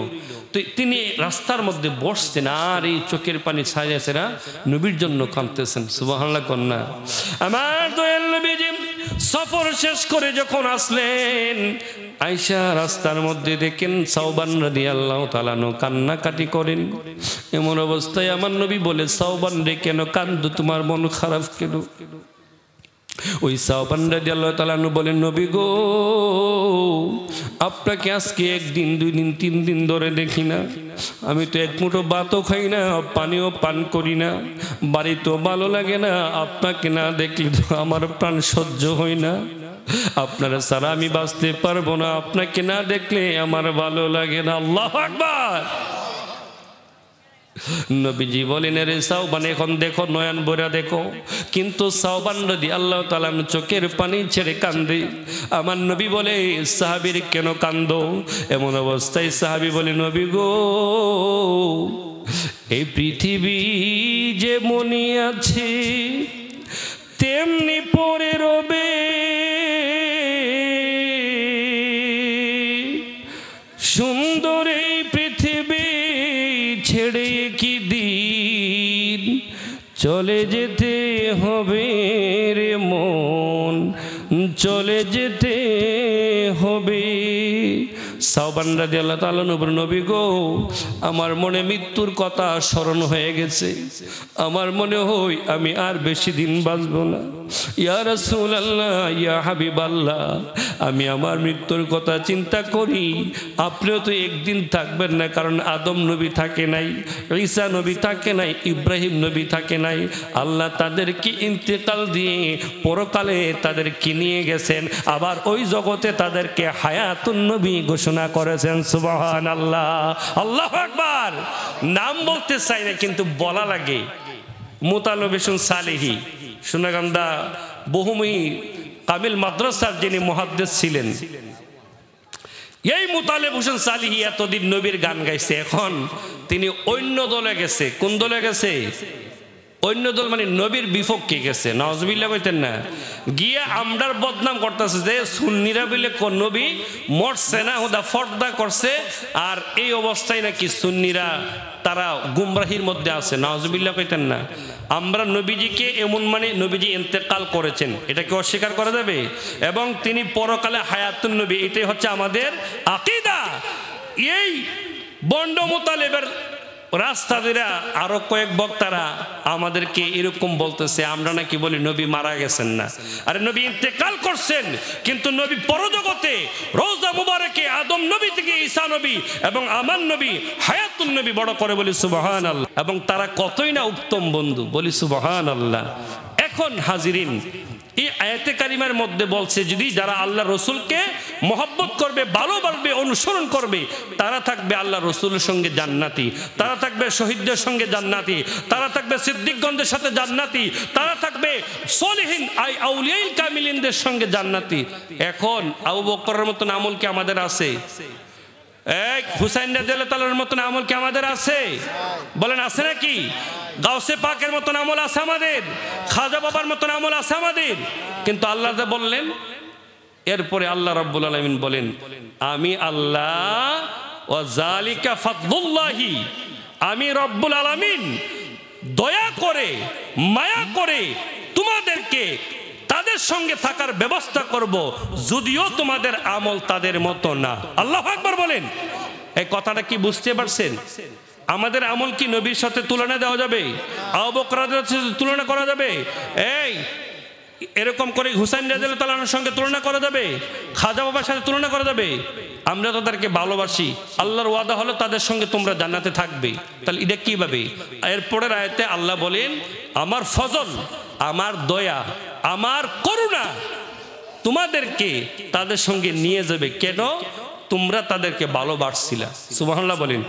তো তিনি রাস্তার মধ্যে বসছেন আর এই চোখের পানি ছায়াছে না নবীর জন্য কাঁদতেছেন সুবহানাল্লাহ কন্যা আমার দয়াল নবীজি সফর শেষ করে যখন আসলেন আয়েশা রাস্তার মধ্যে দেখেন সাওবান রাদিয়াল্লাহু তাআলা কান্নাকাটি করেন এমন অবস্থায় আমার নবী বলে সাওবান রে কেন কান্দো তোমার মন খারাপ কেন ওই সাওবান রাদিয়াল্লাহু তাআলা বলেন নবী গো আপনাকে আজকে একদিন দুই দিন তিন দিন ধরে দেখি না আমি তো এক মুঠো ভাতও খাই না পানিও পান করি না বাড়িতেও ভালো লাগে না আপনাকে না দেখলে তো আমার প্রাণ সহ্য হয় না আপনারা ছাড়া আমি বাঁচতে পারবো না আপনাকে না দেখলে আমার ভালো লাগে না আল্লাহু আকবার নবীজি বলেন রে সাওবান এখন দেখো নয়ন ভরা দেখো কিন্তু সাওবান রাদিয়াল্লাহু তাআলা চোখের পানি ছেড়ে কান্দে আমার নবী বলে সাহাবীর কেন কান্দো এমন অবস্থায় সাহাবী বলে নবী গো এই পৃথিবী যে মনি আছে তেমনি পড়ে রবে সুন্দর এই পৃথিবী ছেড়ে কি দিন চলে যেতে হবে রে মন চলে যেতে হবে সাওবান রাদিয়াল্লাহু তাআলা নবী গো, আমার মনে মৃত্যুর কথা স্মরণ হয়ে গেছে, আমার মনে হয় আমি আর বেশি দিন বাঁচব না। ইয়া রাসূলুল্লাহ, ইয়া হাবিবাল্লাহ, আমি আমার মৃত্যুর কথা চিন্তা করি, আপনিও তো একদিন থাকবেন না, কারণ আদম নবী থাকে নাই, ঈসা নবী থাকে নাই, ইব্রাহিম নবী থাকে নাই। আল্লাহ তাদেরকে ইন্তেকাল দিয়ে পরকালে তাদেরকে নিয়ে গেছেন, আবার ওই জগতে তাদেরকে হায়াতুন নবী ঘোষণা করেছেন। সুবহানাল্লাহ, আল্লাহু আকবার। নাম বলতে চাই না কিন্তু বলা লাগে। মুতানবিসুন সালেহি সোনাগান্দা বহুমুখী কামিল মাদ্রাসার যিনি মুহাদ্দিস ছিলেন, এই মুতালেব হোসেন সালেহি এতদিন নবীর গান গাইছে, এখন তিনি অন্য দলে গেছে। কোন দলে গেছে? অন্য দল মানে নবীর বিপক্ষে গেছে। নাউজুবিল্লাহ কইতেন না, গিয়া আমরার বদনাম করতেছে যে সুন্নিরা বলে নবী মরছে না, ওদা ফর্দা করছে, আর এই অবস্থায় নাকি সুন্নিরা তারা গুমরাহির মধ্যে আছে। নাউজুবিল্লাহ কইতেন না। আমরা নবীজিকে এমন মানে নবীজি ইন্তেকাল করেছেন, এটাকে অস্বীকার করা যাবে? এবং তিনি পরকালে হায়াতুন নবী, এটাই হচ্ছে আমাদের আকীদা। এই বন্ড মুতালেবের রাস্তাদিরা আরো কয়েক বক্তারা আমাদেরকে এরকম বলতেছে, আমরা নাকি বলি নবী মারা গেছেন না। আরে নবী ইন্তেকাল করছেন, কিন্তু নবী পরজগতে রওজা মুবারকে আদম নবী থেকে ঈসা নবী এবং আমার নবী হায়াতুন নবী বড় করে বলি সুবহানাল্লাহ। এবং তারা কতই না উত্তম বন্ধু, বলি সুবহানাল্লাহ। এখন হাজিরিন, এই আয়াতে কারিমার মধ্যে বলছে যদি যারা আল্লাহ রসুলকে মহব্বত করবে, ভালোবাসবে, অনুসরণ করবে, তারা থাকবে আল্লাহ রসুলের সঙ্গে জান্নাতি, তারা থাকবে শহীদদের সঙ্গে জান্নাতি, তারা থাকবে সিদ্দিকগণদের সাথে জান্নাতি, তারা থাকবে সলিহিন আউলিয়াইল কামিলিনদের সঙ্গে জান্নাতি। এখন আবু বকরের মতন আমল কি আমাদের আছে? এক হুসাইন রাদিয়াল্লাহু তাআলার মতন আমল কি আমাদের আছে? বলেন আছে নাকি? গাউসে পাকের মতন আমল আছে আমাদের, খাজা বাবার মতন আমল আছে আমাদের। কিন্তু আল্লাহ যা বললেন, এরপরে আল্লাহ রাব্বুল আলামিন বলেন, আমি আল্লাহ ওয়া যালিকা ফাদলুল্লাহি, আমি রব্বুল আলামিন দয়া করে মায়া করে তোমাদেরকে তাদের সঙ্গে থাকার ব্যবস্থা করব, যদিও তোমাদের আমল তাদের মতো না। আল্লাহু আকবার বলেন। এই কথাটা কি বুঝতে পারছেন? আমাদের আমল কি নবীর সাথে তুলনা দেওয়া যাবে? আবু বকর রাদিয়াল্লাহু তাআলার সাথে তুলনা করা যাবে? এই এরকম করে হুসাইন রাদিয়াল্লাহু তাআলার সঙ্গে তুলনা করা যাবে? খাজা বাবার সাথে তুলনা করা যাবে? আমরা তাদেরকে ভালোবাসি, আল্লাহর ওয়াদা হলো তাদের সঙ্গে তোমরা জান্নাতে থাকবে। তাহলে এটা কিভাবে? এরপরের আয়াতে আল্লাহ বলেন, আমার ফজল, আমার দয়া, আমার করুণা তোমাদেরকে তাদের সঙ্গে নিয়ে যাবে। কেন? তোমরা তাদেরকে ভালোবাসছিলা। সুবহানাল্লাহ বলেন।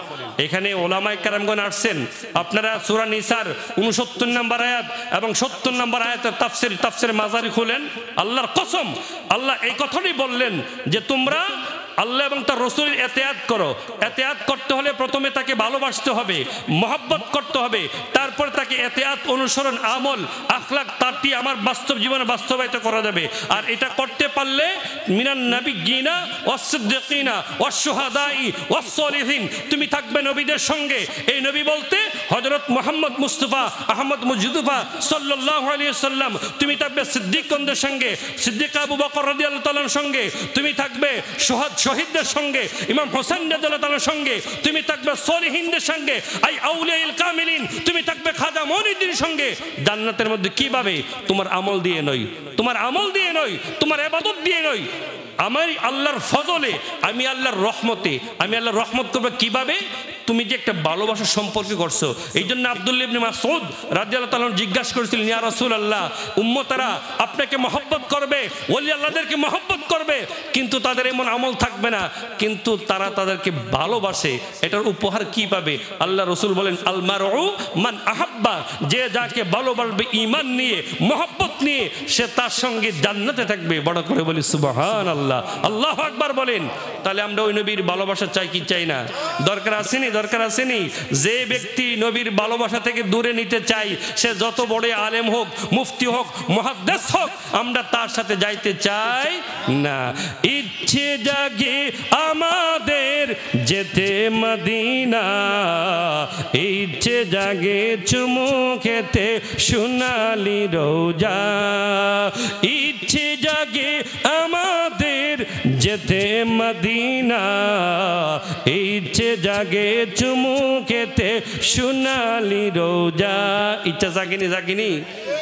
এখানে ওলামায়ে কেরামগণ আসছেন, আপনারা সূরা নিসার 69 নম্বর আয়াত এবং 70 নম্বর আয়াতের তাফসীর মাজারি খুলেন, আল্লাহর কসম আল্লাহ এই কথাটাই বললেন যে তোমরা আল্লাহ এবং তার রাসূলের ইতিআত করো। ইতিআত করতে হলে প্রথমে তাকে ভালোবাসতে হবে, মহব্বত করতে হবে, তারপর তাকে ইতিআত, অনুসরণ, আমল, আখলাক তাটি আমার বাস্তব জীবনে বাস্তবায়িত করা যাবে। আর এটা করতে পারলে মিনান নাবিয়্যিনা ওয়াস-সিদ্দিকিনা ওয়াশ-শুহাদাই ওয়াস-সলিহিন, তুমি থাকবে নবীদের সঙ্গে। এই নবী বলতে হযরত মুহাম্মদ মুস্তাফা আহমদ মুজতবা সাল্লাল্লাহু আলাইহি ওয়াসাল্লাম। তুমি থাকবে সিদ্দিকগণদের সঙ্গে, সিদ্দিক আবু বকর রাদিয়াল্লাহু তাআলার সঙ্গে, তুমি থাকবে শহীদদের সঙ্গে, ইমাম হোসেন রাদিয়াল্লাহু তাআলার সঙ্গে, তুমি থাকবে সলিহিনদের সঙ্গে, আই আউলিয়াইল কামিলিন, তুমি থাকবে খাজা মঈনুদ্দিনের সঙ্গে। জান্নাতের মধ্যে কিভাবে? তোমার আমল দিয়ে নয়, তোমার আমল দিয়ে নয়, তোমার ইবাদত দিয়ে নয়, আমার আল্লাহর ফজলে, আমি আল্লাহর রহমতে। আমি আল্লাহর রহমত করবো কিভাবে? তুমি যে একটা ভালোবাসার সম্পর্ক করছো। এই জন্য আব্দুল্লাহ ইবনে মাসউদ রাদিয়াল্লাহু তাআলা জিজ্ঞাসা করেছিলেন, ইয়া রাসূলুল্লাহ, উম্মতেরা আপনাকে মহব্বত করবে, ওলি আল্লাহদেরকে মহব্বত করবে, কিন্তু তাদের এমন আমল থাকবে না, কিন্তু তারা তাদেরকে ভালোবাসে, এটার উপহার কি পাবে? আল্লাহ রাসূল বলেন, আল মারউ মান আহাব্বা, যে যাকে ভালোবাসবে ঈমান নিয়ে, মহব্বত নিয়ে, সে তার সঙ্গে জান্নাতে থাকবে। বড় করে বলি সুবহানাল্লাহ, আল্লাহু আকবার বলেন। তাহলে আমরা ওই নবীর ভালোবাসা চাই কি চাই না? দরকার আসেনি? দরকার আসেনি? যে ব্যক্তি নবীর ভালোবাসা থেকে দূরে নিতে চাই, সে যত বড় আলেম হোক, মুফতি হোক, মুহাদ্দিস হোক, আমরা তার সাথে যাইতে চাই না। ইচ্ছে জাগে আমাদের যেতে মদিনা, ইচ্ছে জাগে চুমু খেতে সোনালি রোজা, ইচ্ছে জাগে আমাদের যেতে মদিনা, ইচ্ছে জাগে চুমু খেতে সোনালি রোজা। ইচ্ছা জাগিনি?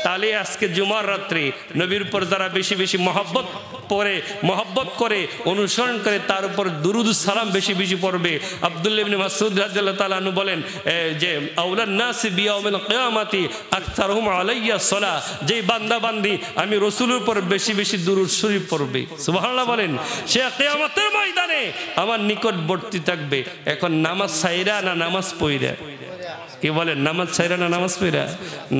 তাহলে আজকে জুমার রাত্রি নবীর উপর যারা বেশি বেশি মহব্বত করে অনুসরণ করে তার উপর দুরুদ সালাম বেশি বেশি পড়বে। আব্দুল্লাহ ইবনে মাসউদ রাদিয়াল্লাহু তাআলা আনহু বলেন যে আউলান নাসি বিয়াউমিল কিয়ামাতি আকসারুহুম আলাইয়া সালাহ, যে বান্দা বান্দি আমি রাসূলের উপর বেশি বেশি দুরুদ শরীফ পড়বে, সুবহানাল্লাহ বলেন, সে কিয়ামতের ময়দানে আমার নিকটবর্তী থাকবে। এখন নামাজ ছাইরা না নামাজ পড়া? কি বলেন, নামাজ ছাইরা না নামাজ পড়া?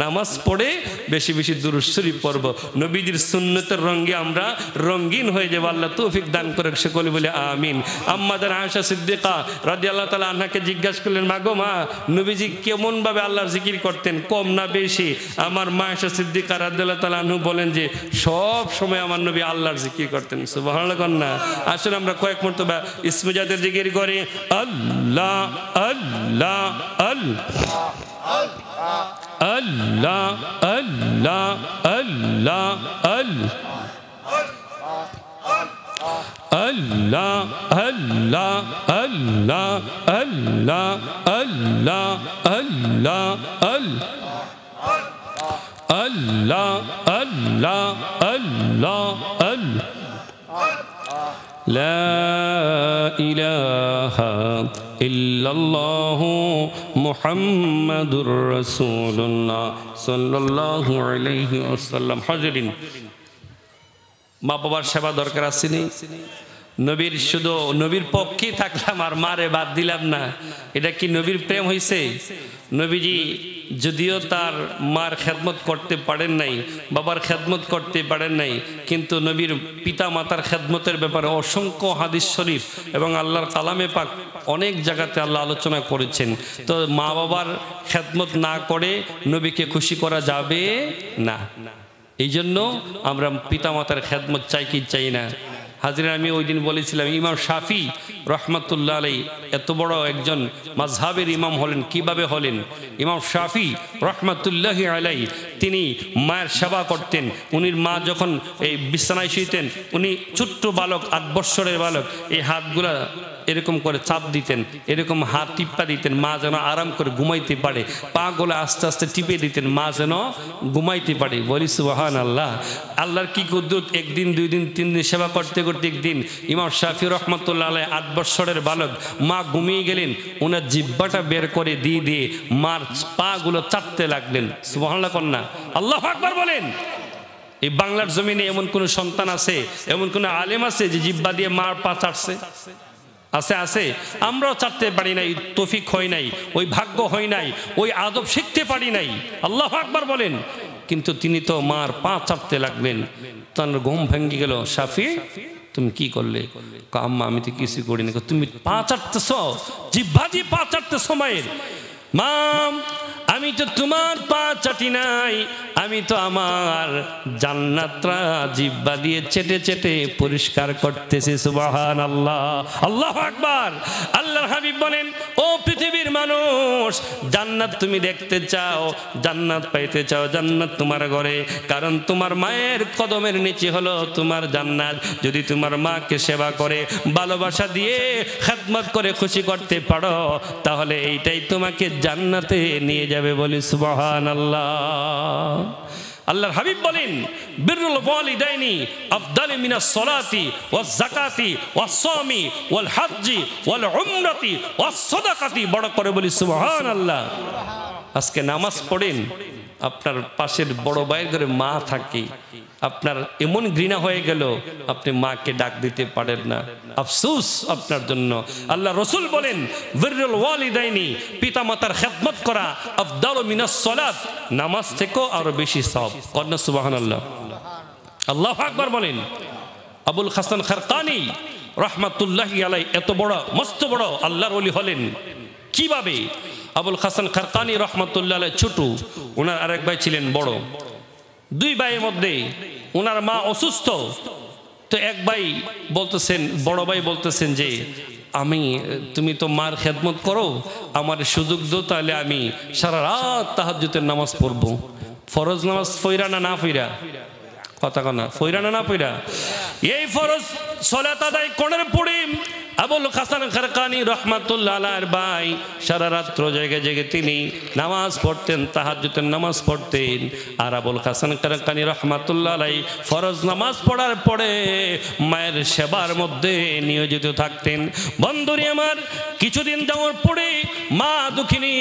নামাজ পড়ে বেশি বেশি দুরূদ শরীফ পড়ব। নবীজির সুন্নতের রঙে আমরা রঙিন হয়ে যাব। আল্লাহ তৌফিক দান করে সকলে বলে আমিন। আম্মাদান আয়েশা সিদ্দিকা রাদিয়াল্লাহু তাআলা আনহাকে জিজ্ঞাসা করলেন, মা গো মা, নবীজি কেমন ভাবে আল্লাহর জিকির করতেন, কম না বেশি? আমার মা আয়েশা সিদ্দিকা রাদিয়াল্লাহু তাআলা আনহু বলেন যে সব সময় আমার নবী আল্লাহর জিকির করতেন। সুবহানাল্লাহ কন্না। আসলে আমরা কয়েক মর্তবা ইসমে জাতের জিকির করি, আল্লাহ আল্লাহ আল্লাহ আল্লাহ আল্লাহ আল্লাহ আল্লাহ আল্লাহ আল্লাহ আল্লাহ আল্লাহ আল্লাহ আল্লাহ আল্লাহ আল্লাহ আল্লাহ লা ইলাহা ইল্লাল্লাহু মুহাম্মাদুর রাসূলুল্লাহ সাল্লাল্লাহু আলাইহি ওয়াসাল্লাম। হাজিরিন, মা বাবার সেবা দরকার আসেনি? নবীর শুধু নবীর পক্ষে থাকলাম আর মারে বাদ দিলাম না, এটা কি নবীর প্রেম হয়েছে? নবীজি যদিও তার মার খেদমত করতে পারেন নাই, বাবার খেদমত করতে পারেন নাই, কিন্তু নবীর পিতা মাতার খেদমতের ব্যাপারে অসংখ্য হাদিস শরীফ এবং আল্লাহর কালামে পাক অনেক জায়গাতে আল্লাহ আলোচনা করেছেন। তো মা বাবার খেদমত না করে নবীকে খুশি করা যাবে না। এই জন্য আমরা পিতা মাতার খেদমত চাই কি চাই না? হাজিরা, আমি ওই দিন বলেছিলাম ইমাম শাফি রহমাতুল্লাহ আলাই এত বড় একজন মাযহাবের ইমাম হলেন। কিভাবে হলেন? ইমাম শাফি রহমাতুল্লাহ আলাই তিনি মায়ের সেবা করতেন। উনির মা যখন এই বিছানায় শুইতেন, উনি ছোট্ট বালক, 8 বৎসরের বালক, এই হাতগুলা এরকম করে চাপ দিতেন, এরকম হাত টিপ্পা দিতেন, মা যেন আরাম করে ঘুমাইতে পারে। পা গোলা আস্তে আস্তে টিপে দিতেন, মা যেন ঘুমাইতে পারে। বলি সুবহানাল্লাহ। আল্লাহর কি কুদরত! একদিন, 2 দিন, 3 দিন সেবা করতে করতে একদিন ইমাম শাফি রহমাতুল্লাহ আলাইহি 8 বৎসরের বালক, মা ঘুমিয়ে গেলেন, ওনার জিহ্বাটা বের করে দিয়ে মার পা গুলো চাটতে লাগলেন। সুবহানাল্লাহ কন্যা, আল্লাহু আকবার বলেন। এই বাংলার জমিনে এমন কোন সন্তান আছে, এমন কোন আলেম আছে যে জিহ্বা দিয়ে মার পা চাটছে? আছে? আমরাও চাটতে পারি নাই, তৌফিক হয় নাই, ওই ভাগ্য হয় নাই, ওই আদব শিখতে পারি নাই। আল্লাহু আকবার বলেন। কিন্তু তিনি তো মার পা চাটতে লাগলেন। তার ঘুম ভেঙে গেল। শাফি, তুমি কি করলে? আম্মা, আমি তো কিছু করিনি। তুমি পা চাটতেছ, জিহ্বা দিয়ে পা চাটতেছ মায়ের? মা, আমি তো তোমার পা চাটি নাই, আমি তো আমার জান্নাতটা জিহ্বা দিয়ে চেটে চেটে পরিষ্কার করতেছি। সুবহানাল্লাহ, আল্লাহু আকবার। আল্লাহর হাবিব বলেন, ও পৃথিবীর মানুষ, জান্নাত তুমি দেখতে চাও, জান্নাত পাইতে চাও, জান্নাত তোমার ঘরে, কারণ তোমার মায়ের কদমের নিচে হলো তোমার জান্নাত। যদি তোমার মাকে সেবা করে, ভালোবাসা দিয়ে খেদমত করে খুশি করতে পারো, তাহলে এইটাই তোমাকে জান্নাতে নিয়ে যাবে। বলি সুবহানাল্লাহ। আল্লাহর হাবিব বলেন, বিররুল ওয়ালিদাইনি আফদালু মিনাস সালাতি ওয়াজ যাকাতি ওয়াস সাওমি ওয়াল হজ্জি ওয়াল উমরাতি ওয়াস সাদাকাতি। বড় করে বলি সুবহানাল্লাহ। আজকে নামাজ পড়েন, আপনার পাশের বড় ভাইয়ের ঘরে মা থাকে, আপনার এমন ঘৃণা হয়ে গেল আপনি মাকে ডাক দিতে পারেন না। আফসোস আপনার জন্য। আল্লাহ রসুল বলেন, বিররুল ওয়ালিদাইনি, পিতামাতার খেদমত করা আফদালু মিনাস সালাত, নামাজ থেকেও আরো বেশি সওয়াব। কন্যা সুবহানাল্লাহ, আল্লাহু আকবার বলেন। আবুল হাসান খারকানি রহমাতুল্লাহি আলাইহি এত বড়, মস্ত বড় আল্লাহর ওলি হলেন। কিভাবে? আবুল হাসান খারকানি রহমাতুল্লাহ আলাইহি ছোট, ওনার আরেক ভাই ছিলেন বড়। 2 ভাইয়ের মধ্যে ওনার মা অসুস্থ। তো এক ভাই বলতেছেন, বড় ভাই বলতেছেন যে, তুমি তো মার খেদমত করো, আমার সুযোগ দাও, তাহলে আমি সারা রাত তাহাজ্জুদের নামাজ পড়বো। ফরজ নামাজ পড়া না ফিরা? কথা কনা পইরা না পইরা এই ফরজ সালাত আদায় করার পরে আবুল হাসান খারকানি রহমাতুল্লাহ আলাইহির ভাই সারা রাত্র জেগে জেগে তিনি নামাজ পড়তেন, তাহাজ্জুদের নামাজ পড়তেন। আর আবুল হাসান খারকানি রহমাতুল্লাহ আলাইহি ফরজ নামাজ পড়ার পরে মায়ের সেবার মধ্যে নিয়োজিত থাকতেন। বন্ধুরে আমার, কিছুদিন যাওয়ার পরে মা দুঃখিনী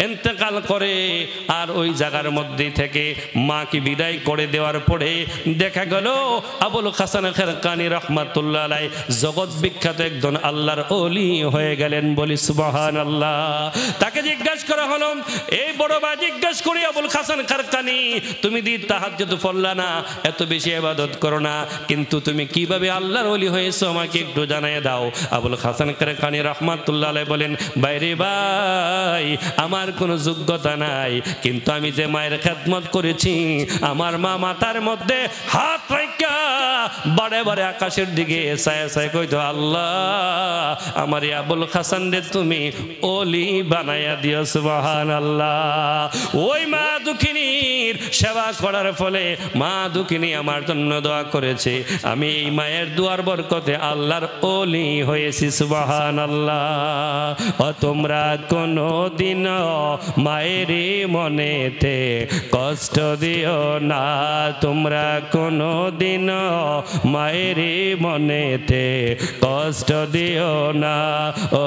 ইন্তেকাল করে। আর ওই জায়গার মধ্যে থেকে মাকে বিদায় করে দেওয়ার পরে দেখা গেল আবুল হাসান খারকানি রহমাতুল্লাহ আলাইহি জগৎ বিখ্যাত একজন আল্লাহর ওলি হয়ে গেলেন। বলি সুবহানাল্লাহ। তাকে জিজ্ঞাসা করা হলো, এই বড় ভাই জিজ্ঞাসা করি, আবুল হাসান খারকানি, তুমি দি তাহাজ্জুদ পড়লা না, এত বেশি ইবাদত করো না, কিন্তু তুমি কিভাবে আল্লাহর ওলি হয়েছো আমাকে একটু জানিয়ে দাও। আবুল হাসান খারকানি রাহমাতুল্লাহ আলাইহি বলেন, বাইরে ভাই, আমার কোনো যোগ্যতা নাই, কিন্তু আমি যে মায়ের খেদমত করেছি, আমার মা মাথার মধ্যে হাত রাখা বারে বারে আকাশের দিকে চায় চায় কইতো, আল্লাহ আমার আবুল হাসান রে তুমি ওলি বানাইয়া দিও। সুবহানাল্লাহ। ওই মা দুঃখিনীর সেবা করার ফলে মা দুঃখিনী আমার জন্য দোয়া করেছে, আমি এই মায়ের দোয়ার বরকতে আল্লাহর ওলি হয়েছি। সুবহানাল্লাহ। ও তোমরা কোনো দিন মায়ের মনেতে কষ্ট দিও না, তোমরা কোনো দিন মায়ের মনেতে কষ্ট দিও না। ও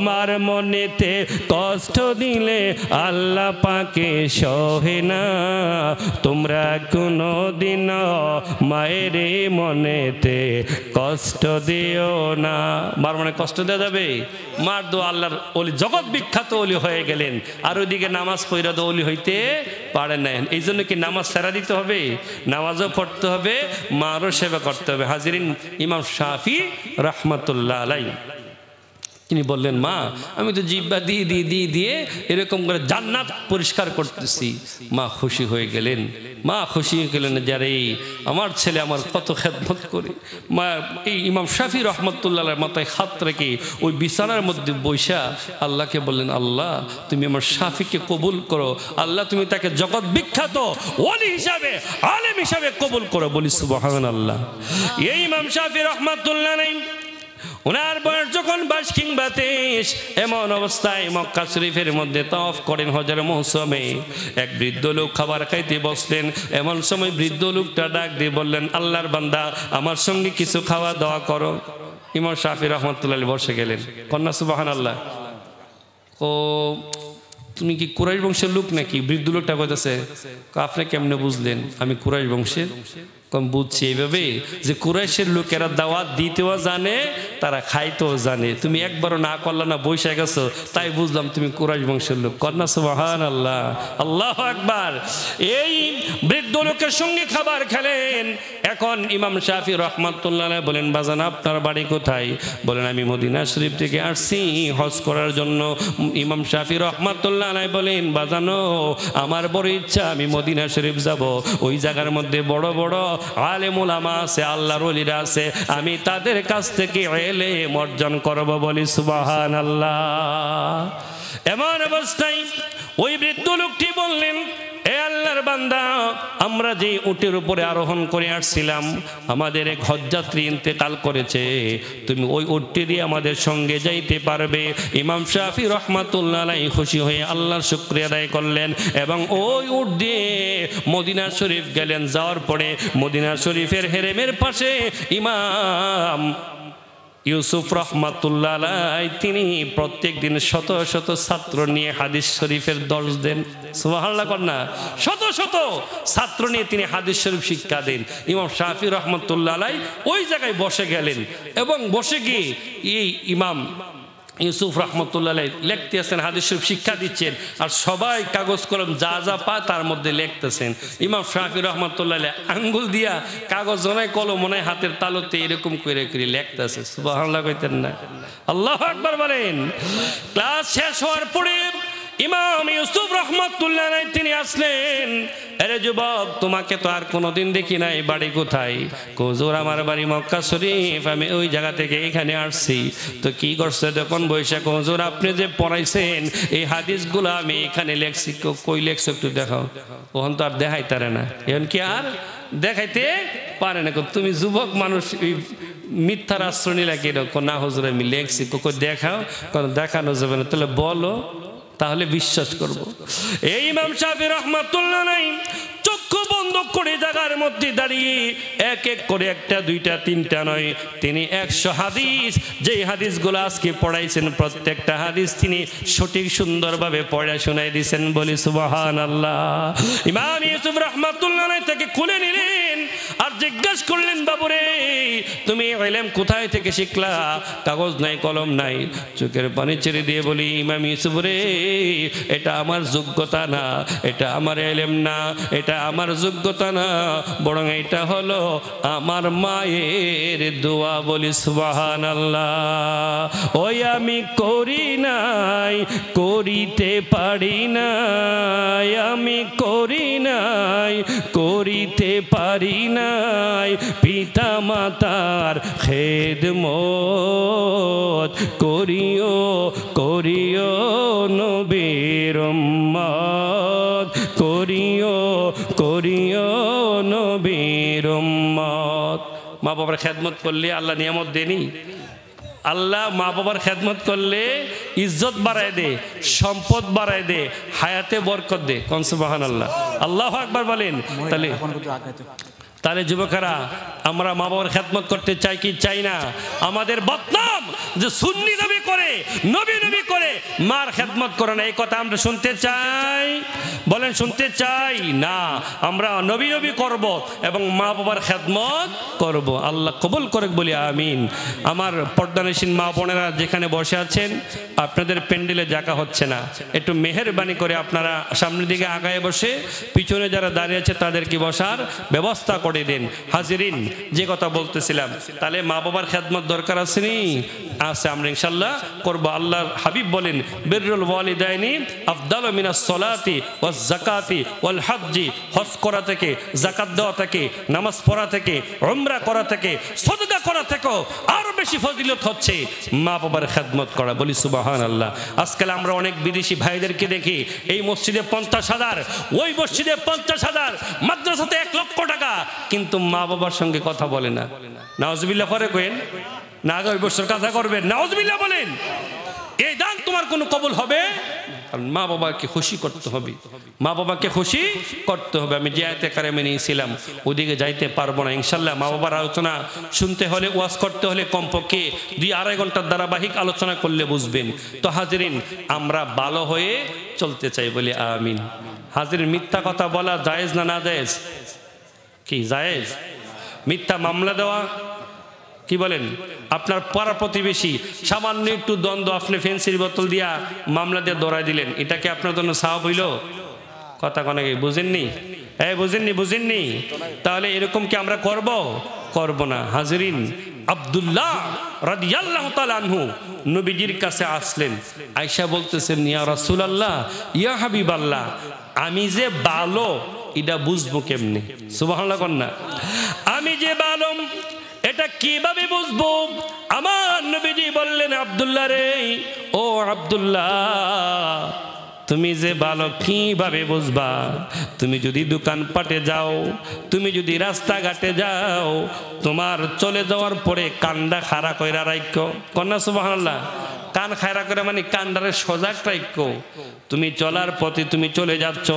মার মনেতে কষ্ট দিলে আল্লাহ পাকে সহে না, তোমরা কোনো দিন মায়ের মনেতে কষ্ট দিও না। মার মনে কষ্ট দেওয়া যাবে? মার দো আল্লাহর ওলি, জগৎ বিখ্যাত ওলি হয়ে গেলেন। আর ওইদিকে নামাজ পড়া তো ওলি হইতে পারে না। এই জন্য কি নামাজ ছেড়া দিতে হবে? নামাজও পড়তে হবে, মারও সেবা করতে হবে। হাজিরিন, ইমাম শাফি রাহমাতুল্লাহ আলাইহি তিনি বললেন, মা আমি তো জিহ্বা দিয়ে দিয়ে দিয়ে দিয়ে এরকম করে জান্নাত পরিষ্কার করতেছি। মা খুশি হয়ে গেলেন। মা খুশি হয়ে গেলেন, যারে আমার ছেলে আমার কত খেদমত করে। মা এই ইমাম শাফি রহমতুল্লাহর মাথায় হাত রেখে ওই বিছানার মধ্যে বৈশা আল্লাহকে বললেন, আল্লাহ তুমি আমার শাফিকে কবুল করো, আল্লাহ তুমি তাকে জগৎ বিখ্যাত ওলি হিসাবে, আলেম হিসাবে কবুল করো। বলি সুবহানাল্লাহ। এই ইমাম শাফি রহমতুল্লাহ আলাইহি ওনার বয়স যখন 22 কিংবা 23, এমন অবস্থায় মক্কা শরীফের মধ্যে তাওয়াফ করেন হজের মৌসুমে। এক বৃদ্ধ লোক খাবার খাইতে বসলেন। এমন সময় বৃদ্ধ লোকটা ডাক দিয়ে বললেন, আল্লাহর বান্দা আমার সঙ্গে কিছু খাওয়া দাওয়া করো। ইমাম শাফি রহমতুল্লাহ বসে গেলেন। কন্যা সুবহানাল্লাহ। ও তুমি কি কুরাইশ বংশের লোক নাকি? বৃদ্ধ লোকটা কইতেছে, আপনি কেমনে বুঝলেন আমি কুরাইশ বংশের? কম বুঝছি এইভাবে যে কুরাইশের লোকেরা দাওয়াত দিতেও জানে, তারা খাইতেও জানে। তুমি একবারও না করলা না, বসে গেছো, তাই বুঝলাম তুমি কুরাইশ বংশের লোক। কন্যা সুবহানাল্লাহ, আল্লাহু আকবার। এই বৃদ্ধ লোকের সঙ্গে খাবার খেলেন। এখন ইমাম শাফি রহমাতুল্লাহ আলাইহি বলেন, বাজান আপনার বাড়ি কোথায়? বলেন আমি মদিনা শরীফ থেকে আসছি হজ করার জন্য। ইমাম শাফি রহমাতুল্লাহ আলাইহি বলেন, বাজানো আমার বড় ইচ্ছা আমি মদিনা শরীফ যাব। ওই জায়গার মধ্যে বড় বড় আলেম উলামা আছে, আল্লাহর ওলিরা আছে, আমি তাদের কাছ থেকে ইলম অর্জন করব। বলি সুবহানাল্লাহ। এমন অবস্থায় ওই বৃদ্ধ লোকটি বললেন, এ আল্লাহর বান্দা, আমরা যে উটের উপরে আরোহণ করে আসছিলাম, আমাদের এক হজযাত্রী ইন্তেকাল করেছে, তুমি ওই উটটি দিয়ে আমাদের সঙ্গে যাইতে পারবে? ইমাম শাফি রহমাতুল্লাহ আলাইহি খুশি হয়ে আল্লাহর শুকরিয়া আদায় করলেন এবং ওই উট দিয়ে মদিনা শরীফ গেলেন। যাওয়ার পরে মদিনা শরীফের হেরেমের পাশে ইমাম ইউসুফ রহমাতুল্লাহ আলাইহি তিনি প্রত্যেক দিন শত শত ছাত্র নিয়ে হাদিস শরীফের দর্শ দেন। সুবহানাল্লাহ কন্যা, শত শত ছাত্র নিয়ে তিনি হাদিস শরীফ শিক্ষা দেন। ইমাম শাফি রহমাতুল্লাহ আলাইহি ওই জায়গায় বসে গেলেন এবং বসে গিয়ে এই ইমাম ইউসুফ রহমতুল্লাহ আলাইহি লিখতে আছেন, হাদিস শরীফ শিক্ষা দিচ্ছেন, আর সবাই কাগজ কলম যা যা পায় তার মধ্যে লিখতেছেন। ইমাম শাফি রহমতুল্লাহ আলাইহি আঙ্গুল দিয়া কাগজ নয় কলম নয় হাতের তালুতে এরকম করে করে লিখতেছে। সুবহানাল্লাহ কইতেন না? আল্লাহু আকবার বলেন। ক্লাস শেষ হওয়ার পরে ইমাম ইউসুফ রাহমাতুল্লাহ আলাইহি তিনি আসলেন, আরে যুবক তোমাকে তো আর কোনোদিন দেখি নাই, বাড়ি কোথায়? হুজুর আমার বাড়ি মক্কা শরীফ, আমি ওই জায়গা থেকে এখানে আসছি। তো কি করছে তখন? বৈশাখ হুজুর আপনি যে পড়াইছেন এই হাদিসগুলো আমি এখানে লেখছি। কই লেখছো একটু দেখাও। ওখান তো আর দেখাই তারে না, এখন কি আর দেখাইতে পারে না। তুমি যুবক মানুষ মিথ্যার আশ্রয় নিলা কিরকম? না হুজুর আমি লেখছি। দেখাও। দেখানো যাবে না। তাহলে বলো, তাহলে বিশ্বাস করব। এই ইমাম শাফি রাহমাতুল্লাহ আলাইহি চক্ষু বন্ধ করে জায়গার মধ্যে দাঁড়িয়ে এক এক করে একটা দুইটা তিনটা নয়, তিনি 100 হাদিস, যেই হাদিসগুলো আজকে পড়াইছেন প্রত্যেকটা হাদিস তিনি সঠিক সুন্দরভাবে পড়া শোনাই দিয়েছেন। বলি সুবহানাল্লাহ। ইমাম ইউসুফ রাহমাতুল্লাহ আলাইহি তাকে খুলে নিলেন আর জিজ্ঞাসা করলেন, বাবুরে তুমি ইলম কোথায় থেকে শিখলা? কাগজ নাই, কলম নাই। চোখের পানি ছেড়ে দিয়ে বলি, ইমাম ইউসুফ রে, এটা আমার যোগ্যতা না, এটা আমার ইলম না, এটা আমার যোগ্যতা না, বরং এটা হলো আমার মায়ের দোয়া। বলি সুবহানাল্লাহ। ওই আমি করি নাই, করিতে পারি নাই, আমি করি নাই, করিতে পারি নাই, পিতা মাতার খেদমত করিও, করিও নবীর উম্মত, করিও, করিও নবীর উম্মত। মা বাবার খেদমত করলে আল্লাহ নিয়ামত দেনি? আল্লাহ মা বাবার খেদমত করলে ইজ্জত বাড়ায় দে, সম্পদ বাড়ায় দে, হায়াতে বরকত দে। কোন সুবহানাল্লাহ, আল্লাহু আকবার বলেন। তাহলে যুবকেরা আমরা মা বাবার খেদমত করতে চাই কি চাই না? আমাদের বদনাম যে সুন্নি নবী করে, নবী নবী করে, মার খেদমত করে না, এই কথা আমরা শুনতে চাই? বলেন শুনতে চাই না? আমরা নবী নবী করব এবং মা বাবার খেদমত করব। আল্লাহ কবুল করে বলি আমিন। আমার পর্দানশীন মা বোনেরা যেখানে বসে আছেন, আপনাদের প্যান্ডেলে জায়গা হচ্ছে না, একটু মেহেরবানি করে আপনারা সামনের দিকে আগায় বসে পিছনে যারা দাঁড়িয়ে আছে তাদেরকে বসার ব্যবস্থা করে দেন। হাজিরিন, যে কথা বলতেছিলাম, তাহলে মা বাবার খেদমত দরকার আছে নি? আছে, আমরা ইনশাআল্লাহ করব। আল্লাহর হাবিব বলেন, বিররুল ওয়ালিদাইনি আফদালু মিনাস সালাতি ওয়াজ যাকাতি ওয়াল হজ্জি, হজ করা থেকে, যাকাত দেওয়া থেকে, নামাজ পড়া থেকে, উমরা করা থেকে, সাদকা করা থেকে আরো বেশি ফজিলত হচ্ছে মা বাবার খেদমত করা। বলি সুবহানাল্লাহ। আজকাল আমরা অনেক বিদেশি ভাইদেরকে দেখি, এই মসজিদে 50,000, ওই মসজিদে 50,000, মাদ্রাসাতে 1 লক্ষ টাকা, কিন্তু মা বাবার সঙ্গে কথা বলে না। নাউজুবিল্লাহ করে কইন না, আগামী বছর কাজা করবেন, নাউজুবিল্লাহ বলেন। এই দান তোমার কোনো কবুল হবে? কারণ মা বাবাকে খুশি করতে হবে, মা বাবাকে খুশি করতে হবে। আমি যে আয়াতে কারিমে নিয়েছিলাম ওদিকে যাইতে পারবো না ইনশাল্লাহ। মা বাবার আলোচনা শুনতে হলে, ওয়াজ করতে হলে কমপক্ষে 2-2.5 ঘন্টার ধারাবাহিক আলোচনা করলে বুঝবেন। তো হাজিরিন, আমরা ভালো হয়ে চলতে চাই, বলি আমিন। হাজিরিন, মিথ্যা কথা বলা জায়েজ না না জায়েজ? কি জায়েজ? মিথ্যা মামলা দেওয়া, কি বলেন? আপনার পাড়া প্রতিবেশী সামান্য একটু দ্বন্দ্ব, আপনি ফেন্সির বোতল দিয়া মামলা দিয়ে দৌড়াই দিলেন, এটা কি আপনার জন্য সাওয়াব হইল? কথা কনাকে বুঝেননি? বুঝেননি? বুঝেননি? তাহলে এরকম কি আমরা করব? করব না। হাজিরিন, আব্দুল্লাহ রাদিয়াল্লাহু তাআলা আনহু নবীজির কাছে আসলেন। আয়েশা বলতেছেন, ইয়া রাসূলুল্লাহ, ইয়া হাবিবাল্লাহ, আমি যে ভালো এটা বুঝবো কেমনে? সুবহানাল্লাহ কন্যা, আমি যে ভালো এটা কিভাবে বুঝবো? আমার নবীজি বললেন, আব্দুল্লাহ রে, ও আব্দুল্লাহ, তুমি যে ভালো কিভাবে বুঝবা? তুমি যদি দোকানপাটে যাও, তুমি যদি রাস্তাঘাটে যাও, তোমার চলে যাওয়ার পরে কানটা খাড়া কইরা রাখো। কন্যা সুবহানাল্লাহ। কান খায়রা করে মানে কান্ডারে সজাগ রাখো। তুমি চলার পথে তুমি চলে যাচ্ছ,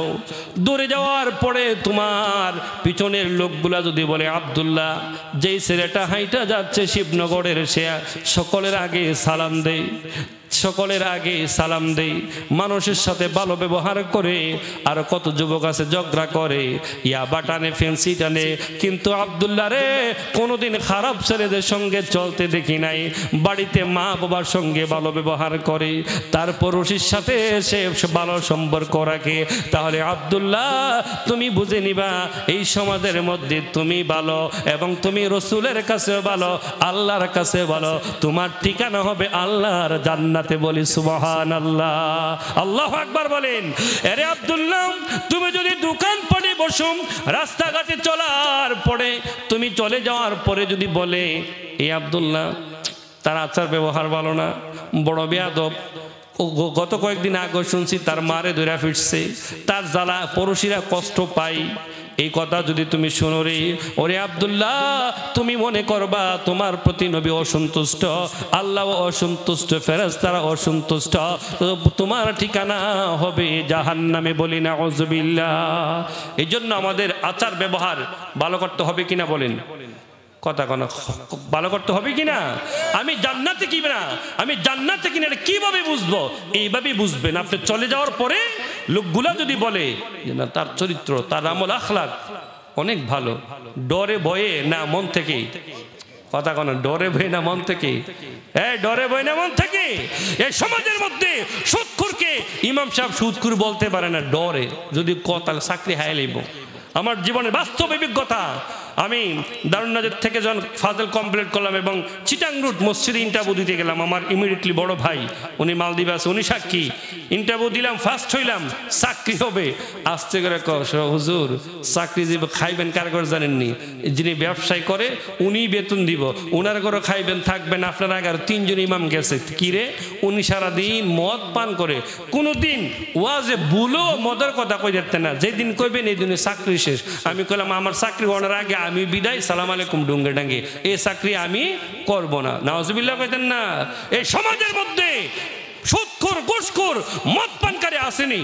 দূরে যাওয়ার পরে তোমার পিছনের লোকগুলা যদি বলে, আব্দুল্লাহ, যেই ছেলেটা হাইটা যাচ্ছে শিবনগরের, সে সকলের আগে সালাম দেয়, সকলের আগে সালাম দেই, মানুষের সাথে ভালো ব্যবহার করে। আর কত যুবক আছে ঝগড়া করে, ইয়াবা টানে, ফেন্সি টানে, কিন্তু আব্দুল্লাহ রে কোনোদিন খারাপ ছেলেদের সঙ্গে চলতে দেখি নাই। বাড়িতে মা বাবার সঙ্গে ভালো ব্যবহার করে, তারপর রশির সাথে সে ভালো সম্পর্ক রাখে। তাহলে আব্দুল্লাহ, তুমি বুঝে নিবা এই সমাজের মধ্যে তুমি ভালো এবং তুমি রসুলের কাছে ভালো, আল্লাহর কাছে ভালো, তোমার ঠিকানা হবে আল্লাহর জান্নাত। সাথে বলি সুবহানাল্লাহ, আল্লাহু আকবার বলেন। আরে আব্দুল্লাহ, তুমি যদি দোকান পাটে বসো, রাস্তাঘাটে চলার পরে তুমি চলে যাওয়ার পরে যদি বলে এই আব্দুল্লাহ তার আচার ব্যবহার ভালো না, বড় বেয়াদব, গত কয়েকদিন আগে শুনছি তার মারে ধরে ফিরছে, তার জ্বালা পড়োশিরা কষ্ট পায়, এই কথা যদি তুমি শোনো রে, ওরে আব্দুল্লাহ তুমি মনে করবা তোমার প্রতি নবী অসন্তুষ্ট, আল্লাহ অসন্তুষ্ট, ফেরেশতারা অসন্তুষ্ট, তোমার ঠিকানা হবে জাহান্নামে। বলি না আউযুবিল্লাহ। এই জন্য আমাদের আচার ব্যবহার ভালো করতে হবে কিনা বলেন, কথা কোন ভালো করতে হবে কিনা? আমি জান্নাতে কি না, আমি জান্নাতে কিনা কিভাবে বুঝবো? এইভাবেই বুঝবেন। আপনি চলে যাওয়ার পরে লোকগুলা যদি বলে যে না তার চরিত্র, তার আমল আখলাক অনেক ভালো, ডরে ভয়ে না মন থেকে, কথা কোন ডরে ভয়ে না মন থেকে, ডরে ভয়ে না মন থেকে। এই সমাজের মধ্যে সুদখোরকে ইমাম সাহেব সুদখোর বলতে পারে না, ডরে যদি কথা চাকরি হায় লইব। আমার জীবনের বাস্তব অভিজ্ঞতা, আমি দারুন নাজাত থেকে যখন ফাজল কমপ্লিট করলাম এবং চিটাং রুট মসজিদে ইন্টারভিউ দিতে গেলাম, আমার ইমিডিয়েটলি বড় ভাই উনি আছে, উনি সাক্ষী, ইন্টারভিউ দিলাম, ফার্স্ট হইলাম, চাকরি হবে। আসতে করে হুজুর চাকরি দিব, খাইবেন কার করে জানেননি, যিনি ব্যবসায় করে উনি বেতন দিব, ওনার করে খাইবেন থাকবেন। আপনার আগে আর 3 জন ইমাম গেছে, কিরে উনি সারাদিন মদ পান করে, কোনোদিন ওয়াজে ভুলো মদের কথা কই যেতেন না, যেদিন কইবেন এই দিনে চাকরি শেষ। আমি কইলাম আমার চাকরি হওয়ার আগে আমি বিদায়, সালাম আলাইকুম ডুঙ্গে ডাঙ্গে, এই চাকরি আমি করব না। নাউজুবিল্লাহ কইতেন না। এই সমাজের মধ্যে সুদখোর, ঘুষখোর, মদ পানকারী আসেনি,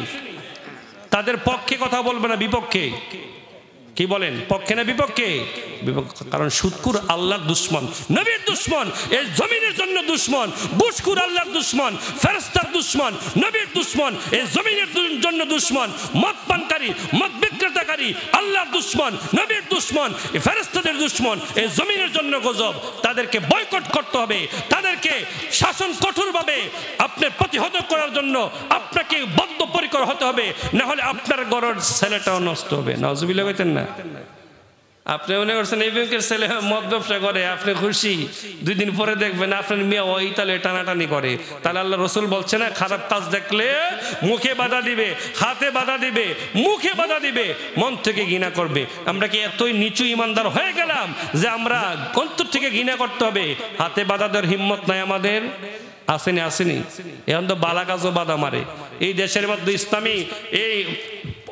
তাদের পক্ষে কথা বলবে না বিপক্ষে, কি বলেন পক্ষে না বিপক্ষে? কারণ সুদখোর আল্লাহর দুশমন, নবীর দুশমন, এই জমিনের জন্য দুশমন। ঘুষখোর আল্লাহর দুশমন, ফেরেশতার দুশমন, নবীর দুশমন, এই জমিনের জন্য দুশমন। মদ পানকারী, মদ বিক্রেতাকারী আল্লাহর দুশমন, নবীর দুশমন, ফেরেশতাদের দুশমন, এই জমিনের জন্য গজব। তাদেরকে বয়কট করতে হবে, তাদেরকে শাসন কঠোরভাবে আপনার প্রতিহত করার জন্য আপনাকে বদ্ধপরিকর হতে হবে, না হলে আপনার ঘরের ছেলেটাও নষ্ট হবে। নাউজুবিল্লাহ কইতেন না। আপনি মনে করছেন এই ব্যাংকের ছেলে মদ ব্যবসা করে, আপনি খুশি, 2 দিন পরে দেখবেন আপনার মেয়ে ওই তালে টানাটানি করে। তাহলে আল্লাহ রসুল বলছে না, খারাপ কাজ দেখলে মুখে বাধা দিবে, হাতে বাধা দিবে, মুখে বাধা দিবে, মন থেকে ঘৃণা করবে। আমরা কি এতই নিচু ইমানদার হয়ে গেলাম যে আমরা অন্তর থেকে ঘৃণা করতে হবে? হাতে বাধা দেওয়ার হিম্মত নাই আমাদের, আসেনি আসেনি। এখন তো বালা কাজও বাধা মারে। এই দেশের মধ্যে ইসলামী এই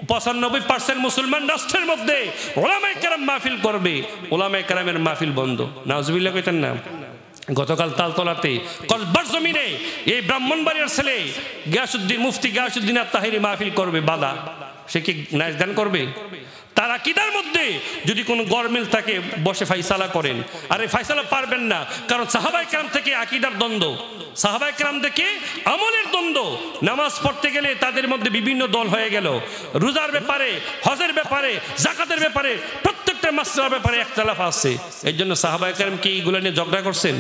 95% মুসলমান রাষ্ট্রের মধ্যে ওলামায়ে কেরাম মাহফিল করবে, ওলামায়ে কেরামের মাহফিল বন্ধ। নাউজুবিল্লাহ কইতেন না। গতকাল তালতলাতে কসবার জমিনে এই ব্রাহ্মণবাড়িয়ার ছেলে গিয়াসউদ্দিন, মুফতি গিয়াসউদ্দিন আত-তাহিরি মাহফিল করবে, বাধা। সে কি নাচ গান করবে? তার আকীদার মধ্যে যদি কোনো গরমিল থাকে বসে ফাইসালা করেন। আরে ফাইসালা পারবেন না, কারণ সাহাবায়ে কেরাম থেকে আকীদার দ্বন্দ্ব, সাহাবায়ে কেরাম থেকে আমলের দ্বন্দ্ব। নামাজ পড়তে গেলে তাদের মধ্যে বিভিন্ন দল হয়ে গেল, রোজার ব্যাপারে, হজের ব্যাপারে, যাকাতের ব্যাপারে, প্রত্যেকটা মাসলার ব্যাপারে একতলাফ আছে। এই জন্য সাহাবায়ে কেরাম কি এগুলো নিয়ে ঝগড়া করছেন?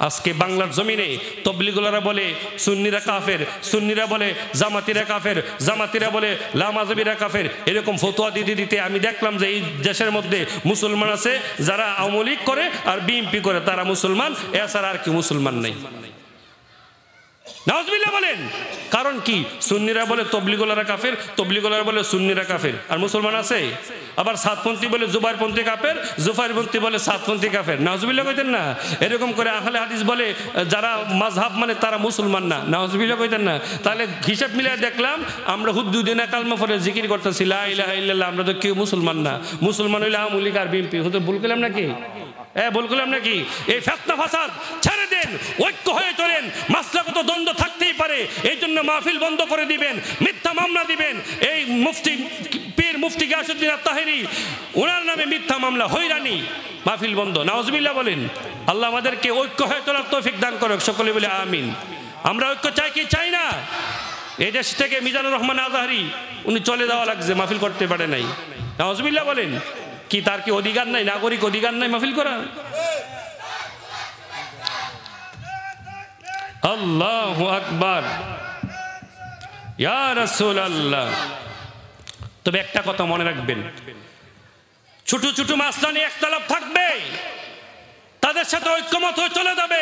আজকে বাংলার জমিনে তবলিগুলারা বলে সুন্নিরা কাফের, সুন্নিরা বলে জামাতিরা কাফের, জামাতিরা বলে লামাযহাবিরা কাফের। এরকম ফতোয়া দিতে দিতে আমি দেখলাম যে এই দেশের মধ্যে মুসলমান আছে যারা আওয়ামী লীগ করে আর বিএনপি করে, তারা মুসলমান, এছাড়া আর কি মুসলমান নেই। নাউজুবিল্লাহ বলেন। কারণ কি? সুন্নিরা বলে তবলিগুলারা কাফের, তবলিগুলারা বলে সুন্নিরা কাফের, আর মুসলমান আছে। আবার সাতপন্থী বলে জুবাইরপন্থী কাফের, জুবাইরপন্থী বলে সাতপন্থী কাফের। নাউজুবিল্লাহ কইতেন না। এরকম করে আহলে হাদিস বলে যারা মাযহাব মানে তারা মুসলমান না। নাউজুবিল্লাহ কইতেন না। তাহলে হিসাব মিলিয়ে দেখলাম আমরা হুদ্দুদিনা কালমা পড়ে জিকির করতেছি লা ইলাহা ইল্লাল্লাহ, আমরা তো কেউ মুসলমান না। মুসলমান হইলে আওয়ামী লীগ আর বিএনপি। হুজুর ভুল করলাম নাকি? ভুল করলাম নাকি? এই ফিতনা ফাসাদ ছেড়ে দেন, ঐক্য হয়ে চলেন। মাসলাগত দ্বন্দ্ব থাকতেই পারে, এই জন্য মাহফিল বন্ধ করে দিবেন, মিথ্যা মামলা দিবেন। এই মুফতি পীর মুফতি গিয়াসউদ্দিন আত-তাহিরি, ওনার নামে মিথ্যা মামলা, হয়রানি, মাহফিল বন্ধ। নাউজুবিল্লাহ বলেন। আল্লাহ আমাদেরকে ঐক্য হয়ে চলার তৌফিক দান করুক, সকলে বলে আমিন। আমরা ঐক্য চাই কি চাই না? এই দেশ থেকে মিজানুর রহমান আজহারি উনি চলে যাওয়া লাগছে, মাহফিল করতে পারে নাই। নাউজুবিল্লাহ বলেন। কি তার কি অধিকার নাই? নাগরিক অধিকার নাই মাহফিল করার? আল্লাহু আকবার, ইয়া রাসূলুল্লাহ। তবে একটা কথা মনে রাখবেন, ছোট ছোট মাসলা নিয়ে একতলাফ থাকবে, তাদের সাথে ঐক্যমত হয়ে চলে যাবে,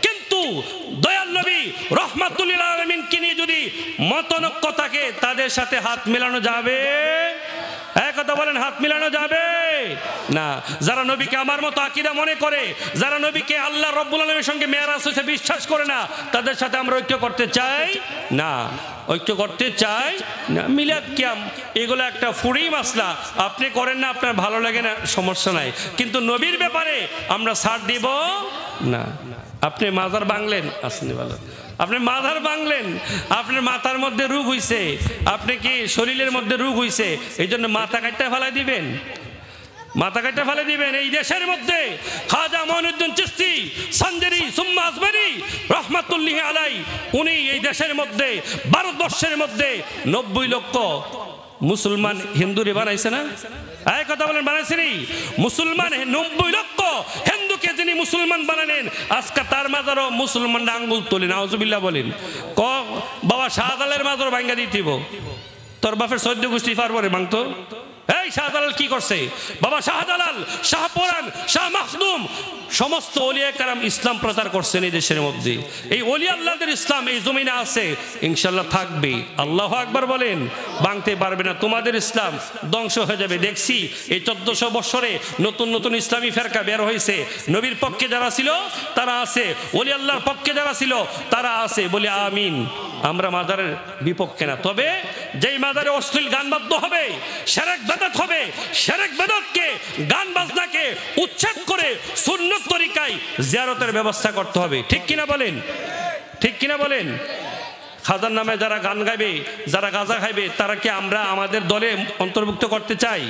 কিন্তু দয়াল নবী রাহমাতুল লিল আলামিনকে নিয়ে যদি মতানৈক্য থাকে তাদের সাথে হাত মেলানো যাবে? এক কথা বলেন, হাত মিলানো যাবে না। যারা নবীকে আমার মতো আকীদা মনে করে, যারা নবীকে আল্লাহ রাব্বুল আলামিনের সঙ্গে মেরাজ হইছে বিশ্বাস করে না, তাদের সাথে আমরা ঐক্য করতে চাই না, ঐক্য করতে চাই না। মিলাদ কিয়াম এগুলো একটা ফুরি মাসলা, আপনি করেন না, আপনার ভালো লাগে না, সমস্যা নাই, কিন্তু নবীর ব্যাপারে আমরা ছাড় দিব না। আপনি মাজার ভাঙলেন, আসেনি ভালো, আপনি মাথার ভাঙলেন, আপনার মাথার মধ্যে রোগ হইছে, আপনি কি শরীরের মধ্যে রোগ হইছে, এই জন্য মাথা কাটটা ফেলাই দিবেন, মাথা কাটটা ফেলে দিবেন। এই দেশের মধ্যে খাজা মঈনুদ্দিন চিশতি সঞ্জরি সুম্মা আসবারি রহমাতুল্লাহি আলাই, উনি এই দেশের মধ্যে ভারতবর্ষের মধ্যে 90 লক্ষ মুসলমান হিন্দুরে বানাইছে না? এই কথা বলেন, বানাইছেনি? মুসলমান 90 লক্ষ হিন্দুকে যিনি মুসলমান বানালেন, আজকে তার মাজারও মুসলমানরা আঙ্গুল তোলেন, আউযুবিল্লাহ বলেন। বাবা শাহজালালের মাজার ভাঙ্গা দিতেইব, তোর বাপের 14 গোষ্ঠী পারবরে মাংতো। এই শাহজালাল কি করছে? বাবা শাহজালাল, শাহপরান, শাহ মাখদুম সমস্ত ওলিয়া কারাম ইসলাম প্রচার করছেন এই দেশের মধ্যে। এই ওলি আল্লাহদের ইসলাম এই জমিনে আছে, ইনশাআল্লাহ থাকবে। আল্লাহু আকবার বলেন। ভাঙতে পারবে না, তোমাদের ইসলাম ধ্বংস হয়ে যাবে। দেখছি এই 1400 বছরে নতুন নতুন ইসলামী ফেরকা বের হয়েছে। নবীর পক্ষে যারা ছিল তারা আছে, ওলি আল্লাহর পক্ষে যারা ছিল তারা আছে, বলে আমিন। আমরা মাজারের বিপক্ষে না, তবে যেই মাজারে অশ্লীল গান বাদ্য হবে, শিরক বেদাত হবে, শিরক বেদাতকে গান বাজনাকে উচ্ছেদ করে সুন্নত তরিকায় জিয়ারতের ব্যবস্থা করতে হবে। ঠিক কিনা বলেন? ঠিক কিনা বলেন? খাজার নামে যারা গান গাইবে, যারা গাঁজা খাইবে, তারা কি আমরা আমাদের দলে অন্তর্ভুক্ত করতে চাই?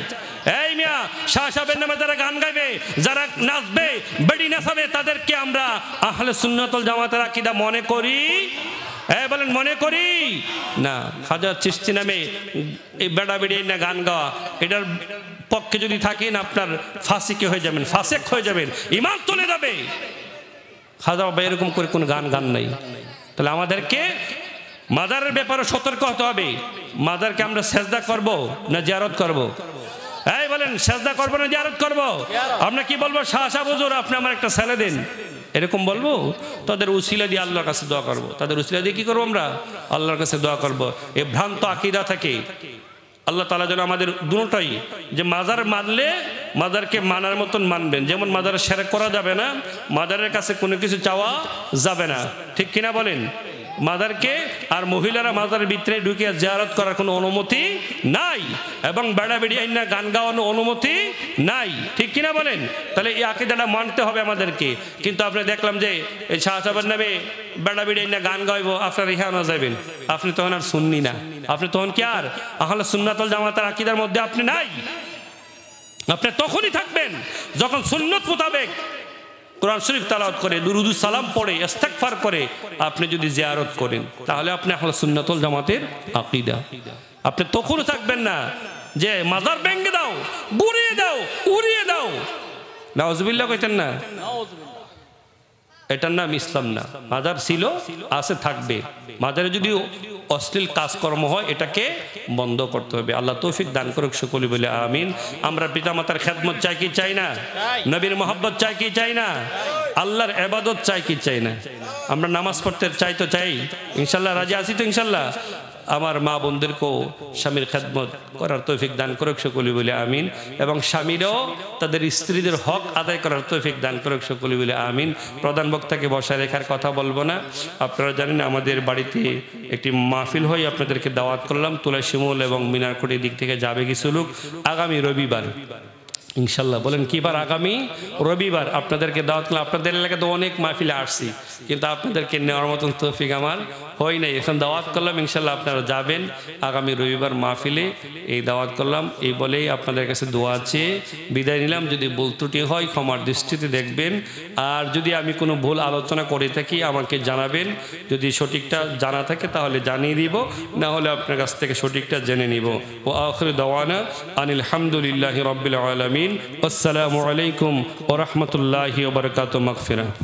এই মিয়া, শাহ সাহেবের নামে যারা গান গাইবে, যারা নাচবে, বেড়ি নাচাবে, তাদেরকে আমরা আহলে সুন্নাত ওয়াল জামাতের আকীদা মনে করি? বলেন, মনে করি না। খাজা চিশতি নামে এই বেড়া বেড়িয়ে না গান গাওয়া, এটার পক্ষে যদি থাকেন আপনার ফাসিকে হয়ে যাবেন, ফাসেক হয়ে যাবেন, ঈমান চলে যাবে। খাজা বাবা এরকম করে কোন গান গান নাই। তাহলে আমাদেরকে মাজারের ব্যাপারে সতর্ক হতে হবে। মাজারকে আমরা সেজদা করব না জিয়ারত করব? এই বলেন, সেজদা করব না জিয়ারত করব? আমরা কি বলবো? শাহ সাহেব হুজুর আপনি আমার একটা ছেলে দেন, এরকম বলবো? তাদের উসিলা দিয়ে আল্লাহর কাছে দোয়া করব। তাদের উসিলা দিয়ে কি করবো? আমরা আল্লাহর কাছে দোয়া করব। এই ভ্রান্ত আকীদা থেকে আল্লাহ তাআলা যেন আমাদের দুটোই, যে মাজার মানলে মাজারকে মানার মতন মানবেন, যেমন মাজারে শিরক করা যাবে না, মাজারের কাছে কোনো কিছু চাওয়া যাবে না। ঠিক কিনা বলেন? মাজারকে আর মহিলারা মাজারের ভিতরে ঢুকে জিয়ারত করার কোনো অনুমতি নাই, এবং বেড়া বেড়ি আইনা গান গাওয়ানো অনুমতি নাই। ঠিক কিনা বলেন? তাহলে এই আকীদাটা মানতে হবে আমাদেরকে। কিন্তু আপনি দেখলাম যে এই শাহ সাহেবের নামে বেড়া বেড়ি আইনা গান গাইবো, আপনার ইহানো যাবেন, আপনি তখন আর সুন্নি না, আপনি তখন কি আর আহলে সুন্নাত ওয়াল জামাতের আকীদার মধ্যে আপনি নাই। আপনি তখনই থাকবেন যখন সুন্নত মোতাবেক কোরআন শরীফ তেলাওয়াত করে, দুরুদ সালাম পড়ে, ইস্তেগফার করে আপনি যদি জিয়ারত করেন, তাহলে আপনি আহলে সুন্নাত ওয়াল জামাতের আকীদা। আপনি তখনও থাকবেন না যে মাজার ভেঙে দাও, গুড়িয়ে দাও, উড়িয়ে দাও। নাউজুবিল্লাহ কইতেন না? এটার নাম ইসলাম না। মাজার ছিল, আছে, থাকবে। মাজারে যদি অশ্লীল কাজকর্ম হয় এটাকে বন্ধ করতে হবে। আল্লাহ তৌফিক দান করুক, সকলে বলে আমিন। আমরা পিতামাতার খেদমত চাই কি চাই না? নবীর মহব্বত চাই কি চাই না? আল্লাহর ইবাদত চাই কি চাই না? আমরা নামাজ পড়তে চাই তো চাই, ইনশাল্লাহ রাজি আছি তো ইনশাল্লাহ। আমার মা বোনদেরকেও স্বামীর খেদমত করার তৌফিক দান করুক, সকলে বলে আমিন। এবং স্বামীরাও তাদের স্ত্রীদের হক আদায় করার তৌফিক দান করুক, সকলে বলে আমিন। প্রধান বক্তাকে বসায় রেখার কথা বলবো না। আপনারা জানেন আমাদের বাড়িতে একটি মাহফিল হয়, আপনাদেরকে দাওয়াত করলাম। তুলাশিমুল এবং মিনারকুটির দিক থেকে যাবে কিছু লোক আগামী রবিবার ইনশাল্লাহ। বলেন কি বার? আগামী রবিবার আপনাদেরকে দাওয়াত করলাম। আপনাদের এলাকায় তো অনেক মাহফিলে আসছি, কিন্তু আপনাদেরকে নেওয়ার মতন তৌফিক আমার হয় নাই। এখন দাওয়াত করলাম, ইনশাল্লাহ আপনারা যাবেন আগামী রবিবার মাহফিলে। এই দাওয়াত করলাম, এই বলেই আপনাদের কাছে দোয়া চেয়ে বিদায় নিলাম। যদি ভুল ত্রুটি হয় ক্ষমার দৃষ্টিতে দেখবেন, আর যদি আমি কোনো ভুল আলোচনা করে থাকি আমাকে জানাবেন। যদি সঠিকটা জানা থাকে তাহলে জানিয়ে দিব, না হলে আপনার কাছ থেকে সঠিকটা জেনে নিব। ও আখির দাওয়ানা আনিল হামদুলিল্লাহি রাব্বিল আলামিন। আসসালামু আলাইকুম ওয়া রাহমাতুল্লাহি ওয়া বারাকাতুহু। মাগফিরাত।